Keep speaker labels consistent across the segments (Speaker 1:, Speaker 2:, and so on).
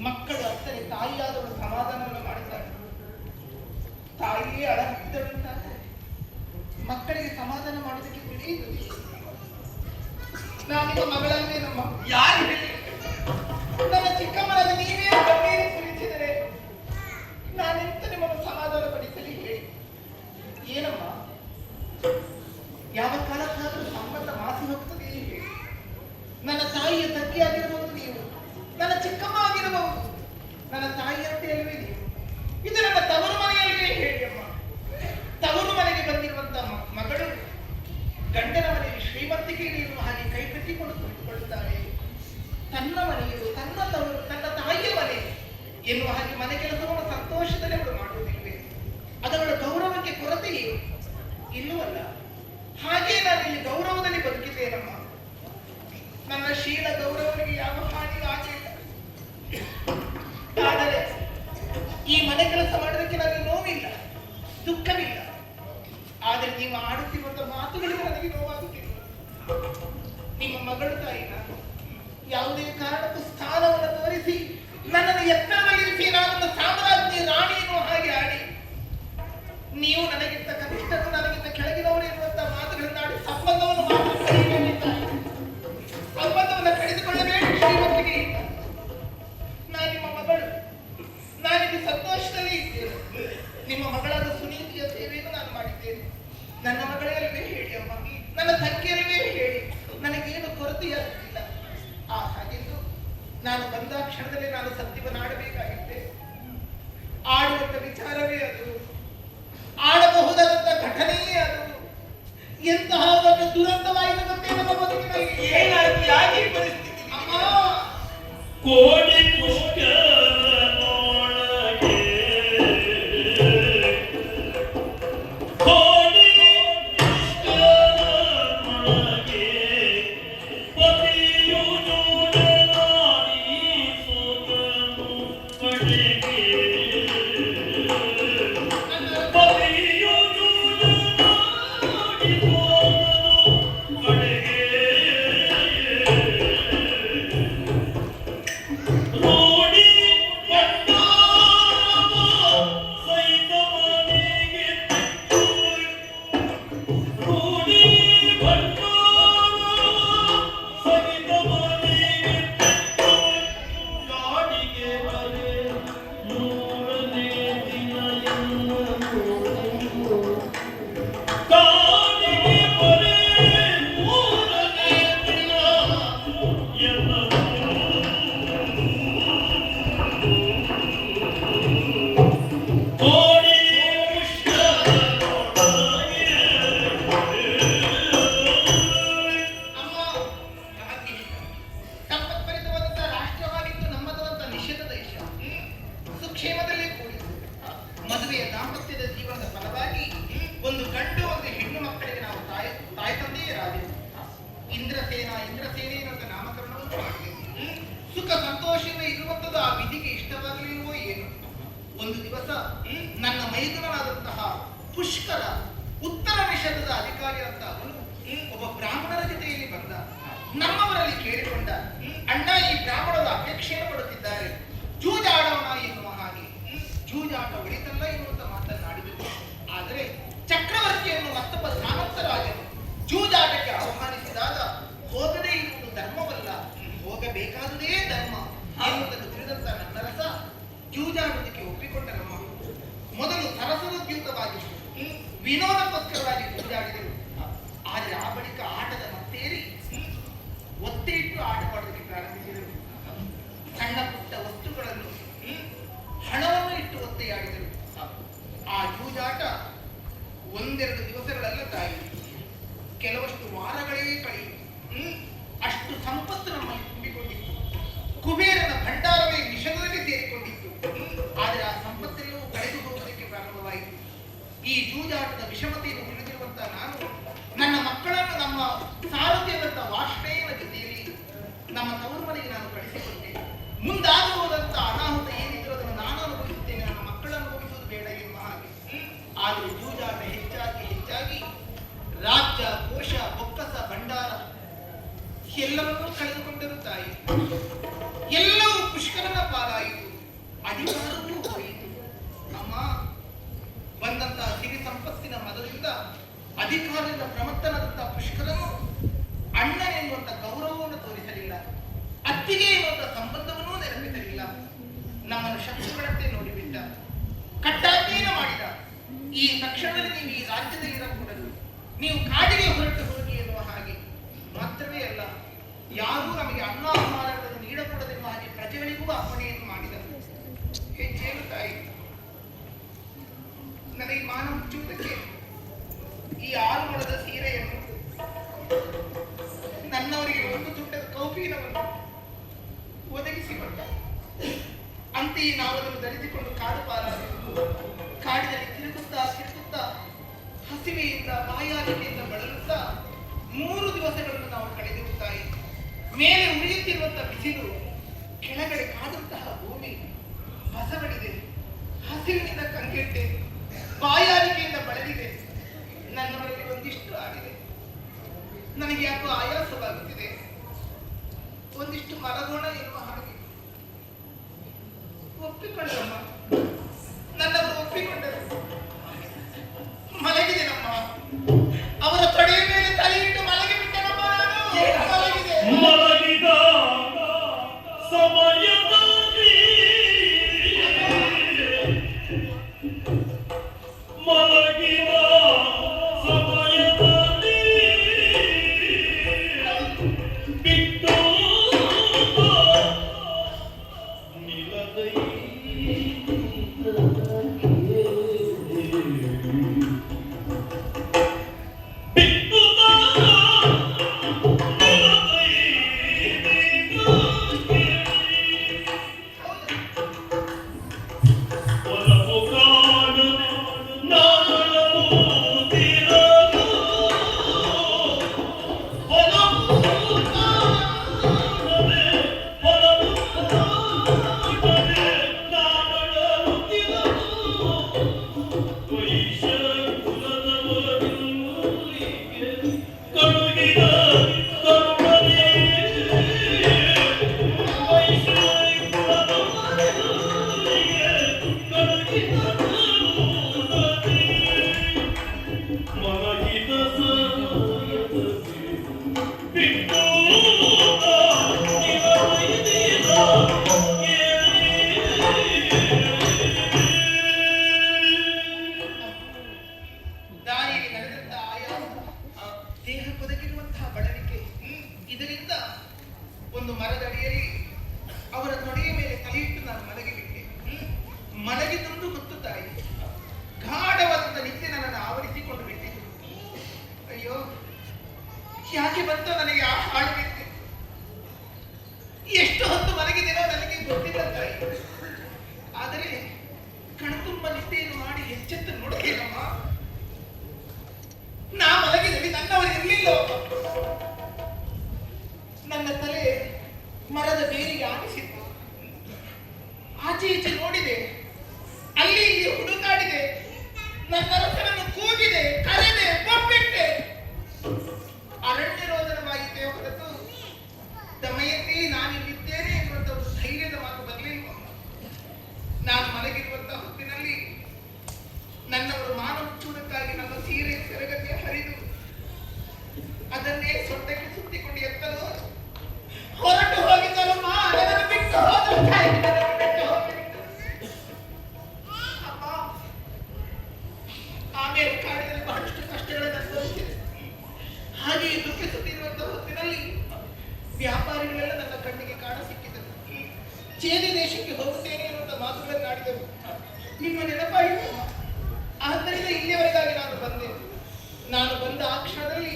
Speaker 1: ಮಕ್ಕಳು ಅತ್ತರೆ ತಾಯಿಯಾದವಳು ಸಮಾಧಾನವನ್ನು ಮಾಡುತ್ತಾಳೆ. ತಾಯಿಯೇ ಅಳಹಿದ್ದಳು. ಮಕ್ಕಳಿಗೆ ಸಮಾಧಾನ ಮಾಡೋದಕ್ಕೆ ತಿಳಿಯುತ್ತದೆ. ನಾನಿಗ ಮಗಳನ್ನೇ ನಮ್ಮ
Speaker 2: ಯಾರು ಹೇಳಿ
Speaker 1: ನನ್ನ ಚಿಕ್ಕಮ್ಮನಾದ ನೀವೇ ಕಣ್ಣೀರು ಸುರಿಸಿದರೆ ನಾನೆಂತ ನಿಮ್ಮನ್ನು ಸಮಾಧಾನ ಪಡಿಸಲಿ ಹೇಳಿ. ಏನಮ್ಮ, ಯಾವ ಕಾಲಕ್ಕಾದರೂ ಸಂಬಂಧ ಮಾಸಿ ಹೋಗ್ತದೆ ಹೇಳಿ. ನನ್ನ ತಾಯಿಯ ತಂಗಿಯಾಗಿರಬಹುದು ನೀವು, ನನ್ನ ಚಿಕ್ಕಮ್ಮ ಆಗಿರಬಹುದು, ನನ್ನ ತಾಯಿಯಂತೆ ಅಲ್ವೇ ನೀವು. ಇದು ನನ್ನ ತವರು ಮನೆಯಲ್ಲೇ ಹೇಳಿ ಅಮ್ಮ. ತವರು ಮನೆಗೆ ಬಂದಿರುವಂತಹ ಮಗಳು ಗಂಡನ ಮನೆಯಲ್ಲಿ ಶ್ರೀಮಂತಿಕೆಯಲ್ಲಿ ಇರುವ ಹಾಗೆ ಕೈ ಕಟ್ಟಿಕೊಂಡು ಕುಳಿತುಕೊಳ್ಳುತ್ತಾಳೆ. ತನ್ನ ಮನೆಯದು, ತನ್ನ ತವರು, ತನ್ನ ತಾಯಿಯ ಮನೆ ಎನ್ನುವ ಹಾಗೆ ಮನೆ ಕೆಲಸವನ್ನು ಸಂತೋಷದಲ್ಲಿ ಅವಳು ಮಾಡುವುದಿಲ್ವೇ? ಅದರ ಗೌರವಕ್ಕೆ ಕೊರತೆ ಇಲ್ಲವಲ್ಲ. ಹಾಗೆ ನಾನು ಇಲ್ಲಿ ಗೌರವದಲ್ಲಿ ಬದುಕಿದ್ದೇನಮ್ಮ. ನನ್ನ ಶೀಲ ಗೌರವನಿಗೆ ಯಾವ ಹಾನಿಯೂ ಆಗಿಲ್ಲ. ಆದರೆ ಈ ಮನೆ ಕೆಲಸ ಮಾಡೋದಕ್ಕೆ ನನಗೆ ನೋವಿಲ್ಲ, ದುಃಖವಿಲ್ಲ. ಆದರೆ ನೀವು ಆಡುತ್ತಿರುವಂತಹ ಮಾತುಗಳಿಗೆ ನನಗೆ ನೋವಾಗುತ್ತಿಲ್ಲ. ನಿಮ್ಮ ಮಗಳು ತಾಯಿ ನಾನು ಯಾವುದೇ ಕಾರಣಕ್ಕೂ ಸ್ಥಾನವನ್ನು ತೋರಿಸಿ ನನ್ನನ್ನು ಎತ್ತರದಲ್ಲಿರಿಸಿ ನಾನೊಂದು ಸಾಮ್ರಾಜ್ಞಿ ರಾಣಿ ಎನ್ನುವ ಹಾಗೆ ಆಡಿ ನೀವು ನನಗಿಂತ ಕನಿಷ್ಠರು, ನನಗಿಂತ ಕೆಳಗಿನವರು ಎನ್ನುವಂತಹ ಮಾತುಗಳನ್ನಾಡಿ ಸಂಬಂಧವನ್ನು ಸಂಬಂಧವನ್ನು ಕಡಿದುಕೊಳ್ಳಬೇಡಿ ಶ್ರೀಮಂತಿಗೆ. ನಾನು ನಿಮ್ಮ ಮಗಳು, ನಾನಿಗೆ ಸಂತೋಷದಲ್ಲಿ ಇದ್ದೇನೆ. ನಿಮ್ಮ ಮಗಳಾದ ಸುನೀತಿಯ ಸೇವೆಯನ್ನು ನಾನು ಮಾಡಿದ್ದೇನೆ. ನನ್ನ ಮಗಳಲ್ಲವೇ ಹೇಳಿ ಅಮ್ಮ, ನನ್ನ ತಂಗಿಯಲ್ಲವೇ ಹೇಳಿ, ನನಗೇನು ಕೊರತೆಯಾಗುತ್ತಿಲ್ಲ. ಆ ಹಾಗೆಂದು ನಾನು ಬಂದ ಕ್ಷಣದಲ್ಲಿ ನಾನು ಸತ್ಯವನ್ನು ಆಡಬೇಕಾಗಿದ್ದೆ. ಆಡುವಂತ ವಿಚಾರವೇ ಅದು, ಆಡಬಹುದಾದಂತ ಘಟನೆಯೇ ಅದು. ಎಂತಹ ಒಂದು ದುರಂತವಾಯಿತು ಗೊತ್ತೇ ನಮ್ಮ ಬದುಕಿನಲ್ಲಿ.
Speaker 2: ಏನಾಗಿ ಯಾಕೆ ಪರಿಸ್ಥಿತಿ
Speaker 1: ಅಮ್ಮ,
Speaker 3: ಕೋಡಿ ಪುಷ್ಕ
Speaker 1: ಕ್ಷೇಮದಲ್ಲೇ ಕೂಡಿತು. ಮದುವೆಯ ದಾಂಪತ್ಯದ ಜೀವನದ ಫಲವಾಗಿ ಒಂದು ಗಂಡು ಒಂದು ಹೆಣ್ಣು ಮಕ್ಕಳಿಗೆ ನಾವು ತಾಯಿ ತಂದೆಯರಾದೆವು. ಇಂದ್ರಸೇನೆ ಎನ್ನುವಂತ ನಾಮಕರಣವನ್ನು ಮಾಡಿದೆವು. ಸುಖ ಸಂತೋಷದಿಂದ ಇರುವಂತದ್ದು ಆ ವಿಧಿಗೆ ಇಷ್ಟವಾಗಲಿಲ್ವೋ ಏನು. ಒಂದು ದಿವಸ ನನ್ನ ಮೈದುನನಾದಂತಹ ಪುಷ್ಕರ ಉತ್ತರ ನಿಷೇಧದ ಅಧಿಕಾರಿಯಾದಂತ ಅವನು ಒಬ್ಬ ಬ್ರಾಹ್ಮಣರ ಜೊತೆಯಲ್ಲಿ ಬಂದ. ನಮ್ಮವರಲ್ಲಿ ಕೇಳಿಕೊಂಡ, ಅಣ್ಣ, ಈ ಬ್ರಾಹ್ಮಣರು ಅಪೇಕ್ಷೆಯನ್ನು ಪಡುತ್ತಿದ್ದಾರೆ, ಜೂಜಾಡೋಣ ಎನ್ನುವ ಹಾಗೆ. ಜೂಜಾಟ ಒಳಿತಲ್ಲ ಎನ್ನುವಂತ ಮಾತನಾಡಿದರು. ಆದರೆ ಚಕ್ರವರ್ತಿಯನ್ನು ಮತ್ತೊಬ್ಬ ಸಾಮಂತ ರಾಜನು ಜೂಜಾಟಕ್ಕೆ ಆಹ್ವಾನಿಸಿದಾಗ ಹೋಗದೇ ಇರುವುದು ಧರ್ಮವಲ್ಲ, ಹೋಗಬೇಕಾದುದೇ ಧರ್ಮ ಎನ್ನುವುದನ್ನು ತಿಳಿದಂತ ನನ್ನ ರಸ ಜೂಜಾಡುವುದಕ್ಕೆ ಒಪ್ಪಿಕೊಂಡರಮ್ಮ. ಮೊದಲು ಸರಸೋದ್ಯುಕ್ತವಾಗಿ ವಿನೋದಕ್ಕೋಸ್ಕರವಾಗಿ ಜೂಜಾಡಿದರು. ಆದರೆ ಆ ಬಳಿಕ ಆಟದ ಮತ್ತೇರಿ ಒತ್ತೆ ಇಟ್ಟು ಆಟ ಮಾಡುವುದಕ್ಕೆ ಪ್ರಾರಂಭಿಸಿದರು. ಸಣ್ಣ ಪುಟ್ಟ ವಸ್ತುಗಳನ್ನು ಹಣವನ್ನು ಇಟ್ಟು ಒತ್ತೆಯಾಡಿದರು. ಕೆಲವಷ್ಟು ವಾರಗಳೇ ಕಳೆಯಿತು. ಅಷ್ಟು ಸಂಪತ್ತು ನಮ್ಮಲ್ಲಿ ತುಂಬಿಕೊಂಡಿತ್ತು. ಕುಬೇರನ ಭಂಡಾರವೇ ನಿಷೇಧದಲ್ಲಿ ಸೇರಿಕೊಂಡಿತ್ತು. ಆದರೆ ಆ ಸಂಪತ್ತೆಲ್ಲವೂ ಕಳೆದು ಹೋಗುವುದಕ್ಕೆ ಪ್ರಾರಂಭವಾಯಿತು. ಈ ಜೂಜಾಟದ ವಿಷಮತೆಯನ್ನು ತಿಳಿದಿರುವಂತಹ ನಾನು ನನ್ನ ಮಕ್ಕಳನ್ನು ನಮ್ಮ ಸಾರಥಿಯಾದಂತಹ ವಾರ್ಷ್ಣೇಯನ ಜೊತೆಯಲ್ಲಿ ನಮ್ಮ ತವರು ಮನೆಗೆ ನಾನು ಕಳಿಸಿಕೊಂಡೆ. ಮುಂದಾಗುವುದಂತ ಅನಾಹುತ ಏನಿದ್ರು ಅದನ್ನು ನಾನು ಅನುಭವಿಸುತ್ತೇನೆ, ನನ್ನ ಮಕ್ಕಳನ್ನು ಅನುಭವಿಸುವುದು ಬೇಡ ಎನ್ನುವ ಹಾಗೆ. ಆದರೆ ಜೂಜಾಟ ಹೆಚ್ಚಾಗಿ ರಾಜ್ಯ, ಕೋಶ, ಬೊಕ್ಕಸ, ಭಂಡಾರ ಎಲ್ಲವನ್ನೂ ಕಳೆದುಕೊಂಡರು ತಾಯಿ. ಎಲ್ಲವೂ ಪುಷ್ಕರನ ಪಾಲಾಯಿತು, ಅಧಿಕಾರವೂ ಹೋಯಿತು. ಅಮ್ಮ, ಬಂದಂತಹ ಸಿರಿ ಸಂಪತ್ತಿನ ಮದದಿಂದ ಅಧಿಕಾರದಿಂದ ಪ್ರಮತ್ತನಾದಂತಹ ಪುಷ್ಕರನು ಅಣ್ಣ ಎನ್ನುವಂತ ಗೌರವವನ್ನು ತೋರಿಸಲಿಲ್ಲ, ಅತ್ತಿಗೆ ಎನ್ನುವಂತ ಸಂಬಂಧವನ್ನೂ ನೆನಪಿಸಲಿಲ್ಲ. ನಮ್ಮನ್ನು ಶತ್ರುಗಳಂತೆ ನೋಡಿಬಿಟ್ಟ, ಕಟ್ಟಾಜ್ಞೆಯನ್ನು ಮಾಡಿದ. ಈ ತಕ್ಷಣದಲ್ಲಿ ನೀವು ಈ ರಾಜ್ಯದಲ್ಲಿ ಇರಕೂಡದು, ನೀವು ಕಾಡಿಗೆ ಹೊರಟು ಹೋಗಿ ಎನ್ನುವ ಹಾಗೆ. ಮಾತ್ರವೇ ಅಲ್ಲ, ಯಾರೂ ನಮಗೆ ಅನ್ನಾಹಾರಗಳನ್ನು ನೀಡಕೂಡದೆನ್ನುವ ಹಾಗೆ ಪ್ರಜೆಗಳಿಗೂ ಅಪ್ಪಣೆಯನ್ನು ಮಾಡಿದರು. ಹೆಚ್ಚೇನು ತಾಯಿ, ನನಗೆ ಮಾನ ಮುಚ್ಚುವುದಕ್ಕೆ ಈ 6 ಮೊಳದ ಸೀರೆಯನ್ನು, ನನ್ನವರಿಗೆ 1 ತುಂಡದ ಕೌಪೀನವನ್ನು ಒದಗಿಸಿಕೊಂಡ. ಅಂತೆಯೇ ನಾವು ಅದನ್ನು ಧರಿಸಿಕೊಂಡು ಕಾಡು ಪಾಲಾದೆವು. ಕಾಡಿನಲ್ಲಿ ತಿರುಗುತ್ತಾ ಹಸಿವೆಯಿಂದ ಬಾಯಾರಿಕೆಯಿಂದ ಬಳಲುತ್ತಾ 3 ದಿವಸಗಳನ್ನು ನಾವು ಕಳೆದಿರುತ್ತಾಯಿ. ಮೇಲೆ ಉರಿಯುತ್ತಿರುವಂತಹ ಬಿಸಿಲು, ಕೆಳಗಡೆ ಕಾದಂತಹ ಭೂಮಿ ಬಸವಳಿದೆ, ಹಸಿವಿನಿಂದ ಕಂಗೆಟ್ಟೆ, ಬಾಯಾರಿಕೆಯಿಂದ ಬಳಲಿದೆ. ನನ್ನವರಲ್ಲಿ ಒಂದಿಷ್ಟು ಆಗಿದೆ, ನನಗೆ ಯಾಕೋ ಆಯಾಸವಾಗುತ್ತಿದೆ, ಒಂದಿಷ್ಟು ಮಲಗೋಣ ಎನ್ನುವ ಹಾಗೆ. ಒಪ್ಪಿಕೊಂಡಮ್ಮ, ನನ್ನವರು ಒಪ್ಪಿಕೊಂಡರು. ಮಲಗಿದೆನಮ್ಮ, ಅವರ ತೊಡೆಯ ಮೇಲೆ ತಲೆಯಿಟ್ಟು ಮಲಗಿಬಿಟ್ಟೆನಮ್ಮ. ನಾನು ಮಲಗಿದೆ.
Speaker 3: ಮಲಗಿದ ಸಮಯದಲ್ಲಿ ಮಲಗಿದ ಸಮಯದಲ್ಲಿ ಬಿಟ್ಟು ನಿಲದೈ
Speaker 1: ದಾರಿಯಲ್ಲಿ ನಡೆದಂತಹ ಆಯಾಸ, ದೇಹ ಕೊದಗಿರುವಂತಹ ಬಳಲಿಕೆ, ಇದರಿಂದ ಒಂದು ಮರದಡಿಯಲ್ಲಿ ಅವರ ತೊಡೆಯ ಮೇಲೆ ತಲೆಯಿಟ್ಟು ನಾನು ಮಲಗಿಬಿಟ್ಟೆ. ಮಲಗಿದ್ದುಂಟು ಗೊತ್ತು ತಾಯಿ, ಗಾಢವಾದಂತ ನಿದ್ದೆ ನನ್ನನ್ನು ಆವರಿಸಿಕೊಂಡು ಬಿಟ್ಟಿತು. ಅಯ್ಯೋ, ಯಾಕೆ ಬಂತು ನನಗೆ ಆ ಹಾಳು ನಿದ್ದೆ? ಎಷ್ಟು ಹೊತ್ತು ಮಲಗಿದೆನೋ ನನಗೆ ಗೊತ್ತಿಲ್ಲ ತಾಯಿ. ಆದರೆ ಕಣ್ತುಂಬ ನಿದ್ದೆಯನ್ನು ಮಾಡಿ ಎಚ್ಚೆತ್ತು ನೋಡುತ್ತೇನಮ್ಮ, ನಾ ಮಲಗಿದಲ್ಲಿ ನನ್ನವರು ಇರಲಿಲ್ಲ. ನನ್ನ ತಲೆ ಮರದ ಬೇರಿಗೆ ಆಡಿಸಿತ್ತು. ಆಚೆ ಈಚೆ ನೋಡಿದೆ, ಅಲ್ಲಿ ಇಲ್ಲಿ ಹುಡುಕಾಡಿದೆ, ನನ್ನ ರಸನನ್ನು ಕೂಗಿದೆ, ಕರೆದೆ, ಬೊಬ್ಬಿಟ್ಟೆ. ಅರಣ್ಯ ರೋದನವಾಯಿತೆ ಹೊರತು ದಮಯಂತಿ ನಾನಿಲ್ಲಿದ್ದೇನೆ ಎನ್ನುವಂತ ಒಂದು ಧೈರ್ಯದ ಮಾತು ಬರಲಿಲ್ಲ. ನಾನು ಮಲಗಿರುವಂತಹ ಹೊತ್ತಿನಲ್ಲಿ ನನ್ನವರು ಮಾನ ಮುಚ್ಚುವುದಕ್ಕಾಗಿ ನನ್ನ ಸೀರೆ ಸೆರಗಕ್ಕೆ ಹರಿದು ಅದನ್ನೇ ಸೊಂಟಕ್ಕೆ ಸುತ್ತಿಕೊಂಡು ಎತ್ತಲು ಹೊರಟು ಹೋಗಿದ್ದಲ್ಲಮ್ಮ. ನನ್ನನ್ನು ಬಿಟ್ಟು ಹೋದರು ತಾಯಿ, ನನ್ನನ್ನು ಬಿಟ್ಟು ಹೋಗಿಬಿಟ್ಟು. ಅಮ್ಮ, ಆಮೇಲೆ ಕಾಡಿನಲ್ಲಿ ಬಹಳಷ್ಟು ಕಷ್ಟಗಳನ್ನು ಅನುಭವಿಸಿದೆ. ಹಾಗೆ ದುಃಖಿಸುತ್ತಿರುವಂತಹ ಹೊತ್ತಿನಲ್ಲಿ ವ್ಯಾಪಾರಿಗಳೆಲ್ಲ ನನ್ನ ಕಣ್ಣಿಗೆ ಕಾಣ ಸಿಕ್ಕಿದರು. ಚೇದಿ ದೇಶಕ್ಕೆ ಹೋಗುತ್ತೇನೆ ಎನ್ನುವಂತ ಮಾತುಗಳನ್ನು ಆಡಿದರು. ನಿಮ್ಮ ನೆನಪಾಯಿತು, ಆದ್ದರಿಂದ ಇಲ್ಲಿಯವರೆಗಾಗಿ ನಾನು ಬಂದೆ. ನಾನು ಬಂದ ಆ ಕ್ಷಣದಲ್ಲಿ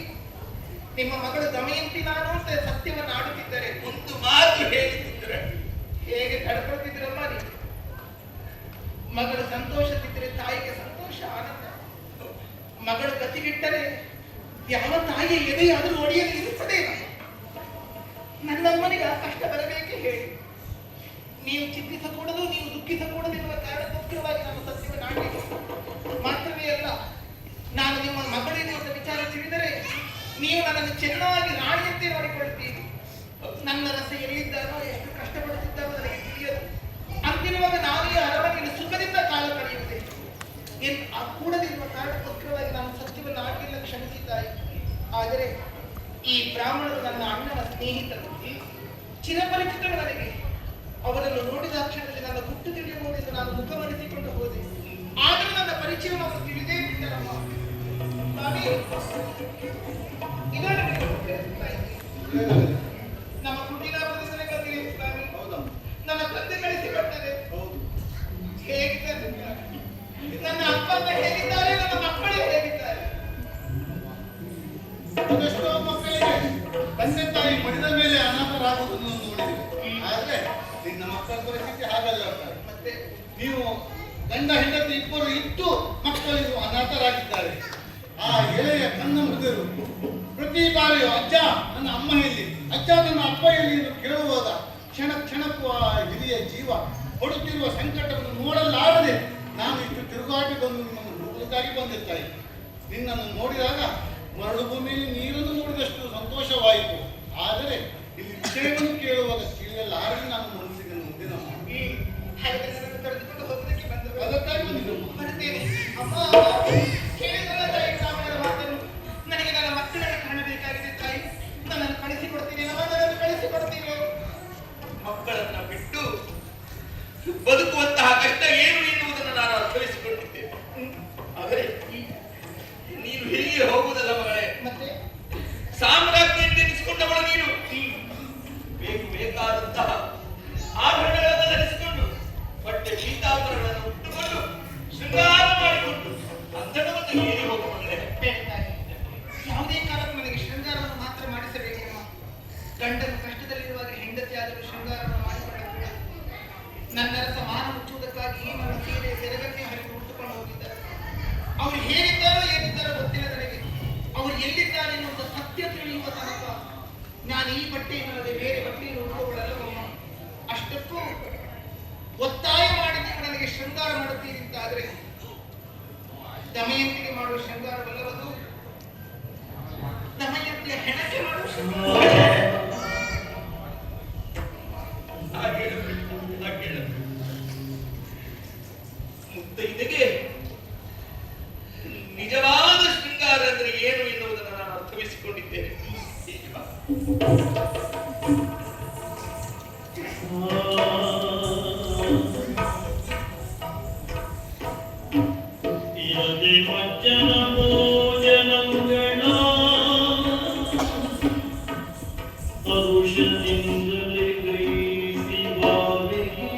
Speaker 1: ನಿಮ್ಮ ಮಗಳು ದಮಯಂತಿ ನಾನು ಅಂತ ಸತ್ಯವನ್ನು ಆಡುತ್ತಿದ್ದರೆ
Speaker 2: ಒಂದು ಮಾತು ಹೇಳಿದ್ರೆ
Speaker 1: ಹೇಗೆ ಕಳ್ಕೊಳ್ತಿದ್ರಮ್ಮ ನೀವು. ಮಗಳು ಸಂತೋಷದಿದ್ದರೆ ತಾಯಿಗೆ ಸಂತೋಷ ಆನಂದ. ಮಗಳು ಗತಿಗಿಟ್ಟರೆ ಯಾವ ತಾಯಿಯ ಎದೆಯಾದರೂ ಒಡೆಯಲು ಇರುತ್ತದೆ. ನನ್ನಮ್ಮನಿಗೆ ಆ ಕಷ್ಟ ಬರಬೇಕೆ ಹೇಳಿ. ನೀವು ಚಿಂತಿಸಕೂಡದು, ನೀವು ದುಃಖಿಸಕೂಡದು ಎನ್ನುವ ಕಾರಣಕ್ಕೋಸ್ಕರವಾಗಿ ನಾನು ಸತ್ಯವನ್ನು ಆಡಬೇಕು. ಮಾತ್ರವೇ ಅಲ್ಲ, ನಾನು ನಿಮ್ಮ ಮಗಳೇನು ಅಂತ ವಿಚಾರ ತಿಳಿದರೆ ನೀವು ನನ್ನನ್ನು ಚೆನ್ನಾಗಿ ರಾಣಿಯಂತೆ ನೋಡಿಕೊಳ್ಳುತ್ತೀರಿ. ನನ್ನ ರಸ ಎಲ್ಲಿದ್ದಾನೋ, ಎಷ್ಟು ಕಷ್ಟಪಡುತ್ತಿದ್ದಾನೋ ನನಗೆ ತಿಳಿಯದು. ಅಂತಿರುವಾಗ ನಾವೇ ಅರಮನೆಯಲ್ಲಿ ಸುಖದಿಂದ ಕಾಲ ಕಳೆಯುವುದೇ ಕೂಡದಿರುವ ಕಾರಣಕ್ಕೋಸ್ಕರವಾಗಿ ನಾನು ಸತ್ಯವನ್ನು ಆಗಿಲ್ಲ, ಕ್ಷಮಿಸಿದ್ದಾಯಿ. ಆದರೆ ಈ ಬ್ರಾಹ್ಮಣರು ನನ್ನ ಅಣ್ಣನ ಸ್ನೇಹಿತರು, ಚಿರಪರಿಚಿತರು ನನಗೆ. ಅವರನ್ನು ನೋಡಿದ ಕ್ಷಣದಲ್ಲಿ ನನ್ನ ಗುಟ್ಟು ತಿಳಿಯಬಹುದೆಂದು ನಾನು ಮುಖಮರೆಸಿಕೊಂಡು ಹೋದೆ. ಆದರೂ ನನ್ನ ಪರಿಚಯವನ್ನು ಅವರು ತಿಳಿದೇ ಬಿಟ್ಟರಮ್ಮ. ಸ್ವಾಮಿ, ಇದನ್ನು ನಮ್ಮ ಕುಟೀರಾಪುರದಿಂದಲೇ ಬಂದಿದೆ ಸ್ವಾಮಿ. ನನ್ನ ತಂದೆ ಕಳಿಸಿಕೊಟ್ಟರೆ ಹೇಗಿದ್ದಾರೆ? ನನ್ನ ಅಪ್ಪ ಅಮ್ಮ ಹೇಗಿದ್ದಾರೆ? ನನ್ನ ಮಕ್ಕಳು ಹೇಗಿದ್ದಾರೆ?
Speaker 4: ಅದೆಷ್ಟೋ ಮಕ್ಕಳಿಗೆ ತಂದೆ ತಾಯಿ ಮಡಿದ ಮೇಲೆ ಅನಾಥರಾಗುವುದನ್ನು ನೋಡಿದೆ. ಆದ್ರೆ ನಿನ್ನ ಮಕ್ಕಳ ಪರಿಸ್ಥಿತಿ ಹಾಗಲ್ಲ.
Speaker 1: ಮತ್ತೆ
Speaker 4: ನೀವು ಗಂಡ ಹೆಂಡತಿ ಇಬ್ಬರು ಇದ್ದು ಮಕ್ಕಳಿಗೂ ಅನಾಥರಾಗಿದ್ದಾರೆ. ಆ ಎಳೆಯ ಕಣ್ಣ ಮೃಗರು ಪ್ರತಿ ಬಾರಿಯೂ ಅಜ್ಜ ನನ್ನ ಅಮ್ಮ ಎಲ್ಲಿ, ಅಜ್ಜ ನನ್ನ ಅಪ್ಪ ಎಲ್ಲಿ ಎಂದು ಕೇಳುವಾಗ ಕ್ಷಣ ಕ್ಷಣಕ್ಕೂ ಆ ಹಿರಿಯ ಜೀವ ಪಡುತ್ತಿರುವ ಸಂಕಟವನ್ನು ನೋಡಲಾರದೆ ನಾನು ಇಷ್ಟು ತಿರುಗಾಟಿ ಬಂದು ನಿಮ್ಮನ್ನು ಹುಡುಕುವುದಕ್ಕಾಗಿ ಬಂದೆ ತಾಯಿ. ನಿನ್ನನ್ನು ನೋಡಿದಾಗ ಮರಳು ಭೂಮಿಯಲ್ಲಿ ನೀರನ್ನು ನೋಡಿದಷ್ಟು ಸಂತೋಷವಾಯಿತು. ಆದರೆ ಇಲ್ಲಿ ವಿಷಯವನ್ನು ಕೇಳುವಾಗ ತಿಳಿಯಲಾರದೆ ನಾನು ಮನಸ್ಸಿಗೆ ಮುಂದೆ ನಮ್ಮ
Speaker 1: ಹಾಗಾದರೆ ನನ್ನನ್ನು ಕರೆದುಕೊಂಡು ಹೋಗುವುದಕ್ಕೆ ಬಂದರು.
Speaker 4: ಅದಕ್ಕಾಗಿ ಬಂದಿದ್ದಮ್ಮ.
Speaker 1: ಬರುತ್ತೇನೆ ಅಮ್ಮ. ಕೇಳಿದಲ್ಲ ತಾಯಿ ಬ್ರಾಹ್ಮಣರ ಮಾತನ್ನು. ನನಗೆ ನನ್ನ ಮಕ್ಕಳನ್ನು ಕಾಣಬೇಕಾಗಿದೆ ತಾಯಿ. ನನ್ನನ್ನು ಕಳಿಸಿಕೊಡ್ತೀನಿ ಅಮ್ಮ, ನನ್ನನ್ನು ಕಳಿಸಿಕೊಡ್ತೀನಿ.
Speaker 2: ಮಕ್ಕಳನ್ನ ಬಿಟ್ಟು ಬದುಕುವಂತಹ ಕಷ್ಟ ಏನು ಎನ್ನುವುದನ್ನು ನಾನು ಅರ್ಥೈಸಿಕೊಂಡಿದ್ದೇನೆ. ಆದರೆ ನೀನು ಹೀಗೆ ಹೋಗುವುದಲ್ಲ ಮಗಳೇ.
Speaker 1: ಮತ್ತೆ
Speaker 2: ಸಾಮ್ರಾಜ್ಞೆನಿಸಿಕೊಂಡವಳು ನೀನು. ಬೇಕಾದಂತಹ ಆಭರಣಗಳನ್ನು ಧರಿಸಿಕೊಂಡು ಬಟ್ಟೆ ಪೀತಾಂಬರಗಳನ್ನು ಉಟ್ಟುಕೊಂಡು ಶೃಂಗಾರ ಮಾಡಿಕೊಂಡು ಅಂಧನವನ್ನು ಏರಿ ಹೋಗುವ ಮಗಳೇ.
Speaker 1: ಬೇಡ ತಾಯಿ, ಯಾವುದೇ ಕಾಲಕ್ಕೂ ನನಗೆ ಶೃಂಗಾರವನ್ನು ಮಾತ್ರ ಮಾಡಿಸಬೇಕಮ್ಮ. ಗಂಡನು ಕಷ್ಟದಲ್ಲಿರುವಾಗ ಹೆಂಡತಿ ಆದರೂ ಶೃಂಗಾರವನ್ನು ಮಾಡಿಕೊಳ್ಳಬೇಕು. ನನ್ನ ರಸ ಮಾನ ಮುಚ್ಚುವುದಕ್ಕಾಗಿ ನನ್ನ ಸೀರೆ ತೆರೆಗನ್ನೇ ಹರಿದು ಉಟ್ಟುಕೊಂಡು ಹೋಗಿದ್ದಾರೆ. ಅವರು ಹೇಗಿದ್ದಾರೋ ಏನಿದ್ದಾರೋ ಗೊತ್ತಿಲ್ಲ ನನಗೆ. ಅವರು ಎಲ್ಲಿದ್ದಾರೆ ಎನ್ನುವಂಥ ಸತ್ಯ ತಿಳಿಯುವ ತನಕ ನಾನು ಈ ಬಟ್ಟೆಯನ್ನಲ್ಲದೆ ಬೇರೆ ಬಟ್ಟೆಯನ್ನು ಉಟ್ಟುಕೊಳ್ಳಲ್ಲವಮ್ಮ. ಅಷ್ಟಕ್ಕೂ ಒತ್ತಾಯ ಮಾಡಿ ನೀವು ನನಗೆ ಶೃಂಗಾರ ಮಾಡುತ್ತೀರಿ ಅಂತಾದರೆ ದಮಯಂತಿಗೆ ಮಾಡುವ ಶೃಂಗಾರವಲ್ಲವದು, ದಮಯಂತಿಯ ಹೆಣಕ್ಕೆ ಮಾಡುವ ಶೃಂಗಾರ.
Speaker 2: ಮುತ್ತೈದೆಗೆ ನಿಜವಾದ ಶೃಂಗಾರ ಅಂದರೆ ಏನು ಎನ್ನುವುದನ್ನು ನಾನು ಅರ್ಥವಿಸಿಕೊಂಡಿದ್ದೇನೆ.
Speaker 3: ಯದಿ ಮಜ್ಜನ ಭೋಜನಂ ಗಣ ಪರುಷದಿಂದಲೇ ಗೈಸಿ ಬಾವಿಗೆ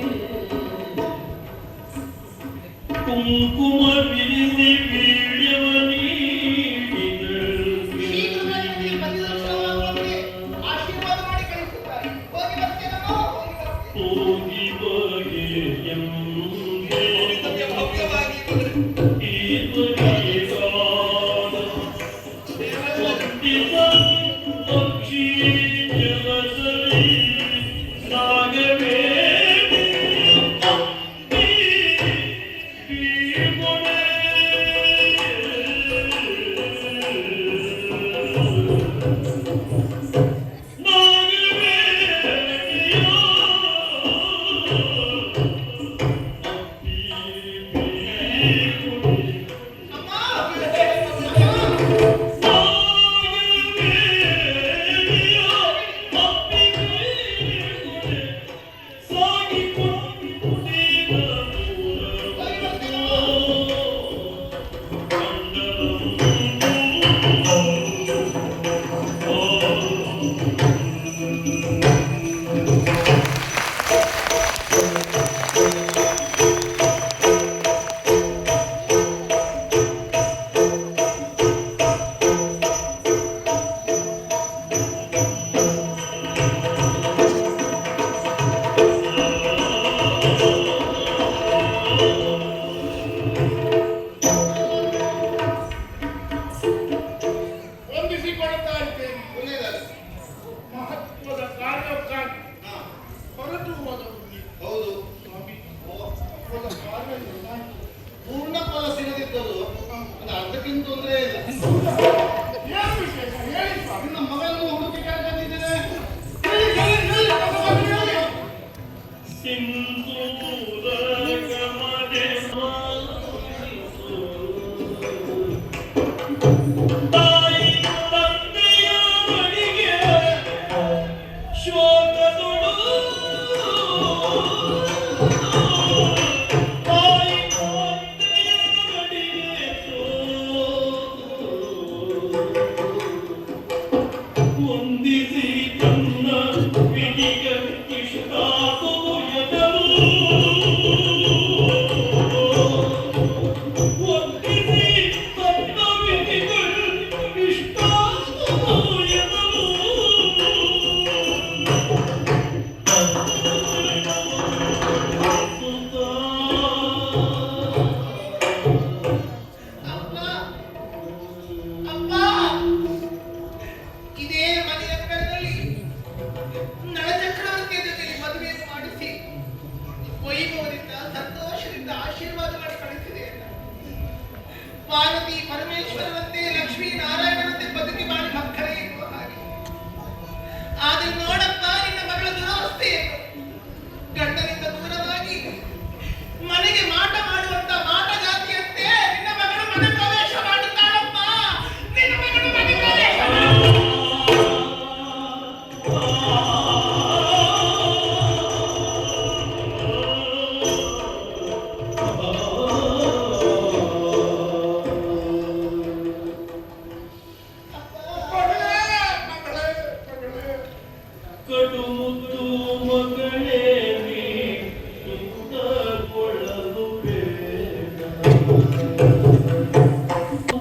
Speaker 3: ಕುಂಕುಮ ಬಿರಿಸಿ ಬೀಳ್ಯವ
Speaker 1: ಶೀಘ್ರದಲ್ಲಿ ಬಂದಿದ್ದಕ್ಕೆ ಆಶೀರ್ವಾದ ಮಾಡಿ ಕಳಿಸುತ್ತಾರೆ. ಹೋಗಿ ಬರ್ತೇನಮ್ಮ, ಹೋಗಿ ಬರ್ತೇನೆ.
Speaker 3: ಹೋಗಿ ಬಗೆಯಂಗೆ
Speaker 2: ಭವ್ಯವಾಗಿ
Speaker 3: ಈ ಬಗೆಗಾದ ಒತ್ತಿದ ಪಕ್ಷಿ ಜಲಸಲಿ ಸಾಗಬೇಡಿ ಅಂಬಿ ಬೀಳ್ಕೊಡೆ.
Speaker 1: ಅಮ್ಮ,
Speaker 4: ಅದಕ್ಕೇನು ತೊಂದರೆ ಇಲ್ಲ. ಏನು ವಿಶೇಷ ಹೇಳಿ ಸ್ವಾಮಿ, ನಮ್ಮ ಮಗನನ್ನು ಹುಡುಕಿ ಕರ್ಕೊಂಡಿದ್ದೇನೆ. ಹೇಳಿ, ಹೇಳಿ, ಹೇಳಿ, ನಮ್ಮ ಮಗನು ಹೇಳಿ.
Speaker 3: ತಾಯಿ ತಂದೆಯ ಬಳಿಗೆ ಶೋಕದೊಳು ತಾಯಿ ತಂದೆಯ ಬಳಿಗೆ ವಂದಿಸಿ ತನ್ನ ವಿಧಿಗ ಇಷ್ಟಾಗುವು ಎದರು ವಂದಿಸಿ ತನ್ನ ವಿಧಿಗಳು ಇಷ್ಟಾಗುವು ಎದರು
Speaker 1: ಅಪ್ಪ ಅಪ್ಪ ಇದೇ ಮನೆಯ ಅಂಗಳದಲ್ಲಿ ನಳಚಕ್ರವರ್ತಿಯ ಜೊತೆಗೆ ಮದುವೆಯನ್ನು ಮಾಡಿಸಿ ವೈಭವದಿಂದ ಸಂತೋಷದಿಂದ ಆಶೀರ್ವಾದ ಮಾಡಿ ಕಳಿಸಿದೆ. ಪಾರ್ವತಿ ಪರಮೇಶ್ವರನಂತೆ ಲಕ್ಷ್ಮೀ ನಾರಾಯಣನಂತೆ ಬದುಕಿ ಮಾಡಿ ಮಕ್ಕಳೇ ಇರುವ ಹಾಗೆ. ಆದ್ರೆ ನೋಡಪ್ಪ ನಿನ್ನ ಮಗಳ ದುರವಸ್ಥೆಯನ್ನು. ಗಂಡನಿಂದ ದೂರವಾಗಿ ಮನೆಗೆ ಮಾಟ ಮಾಡುವಂತ ಮಾಟಗಾತಿಯಂತೆ ನಿನ್ನ ಮಗಳು ಮನೆ ಪ್ರವೇಶ ಮಾಡುತ್ತಾಳಪ್ಪ. ನಿನ್ನ ಮಗಳು ಮನೆ ಪ್ರವೇಶ
Speaker 3: ಕಡು ಮುದ್ದು ಮಗಳೇ ನೀ ಕೊಳ್ಳಲು ಬೇಡ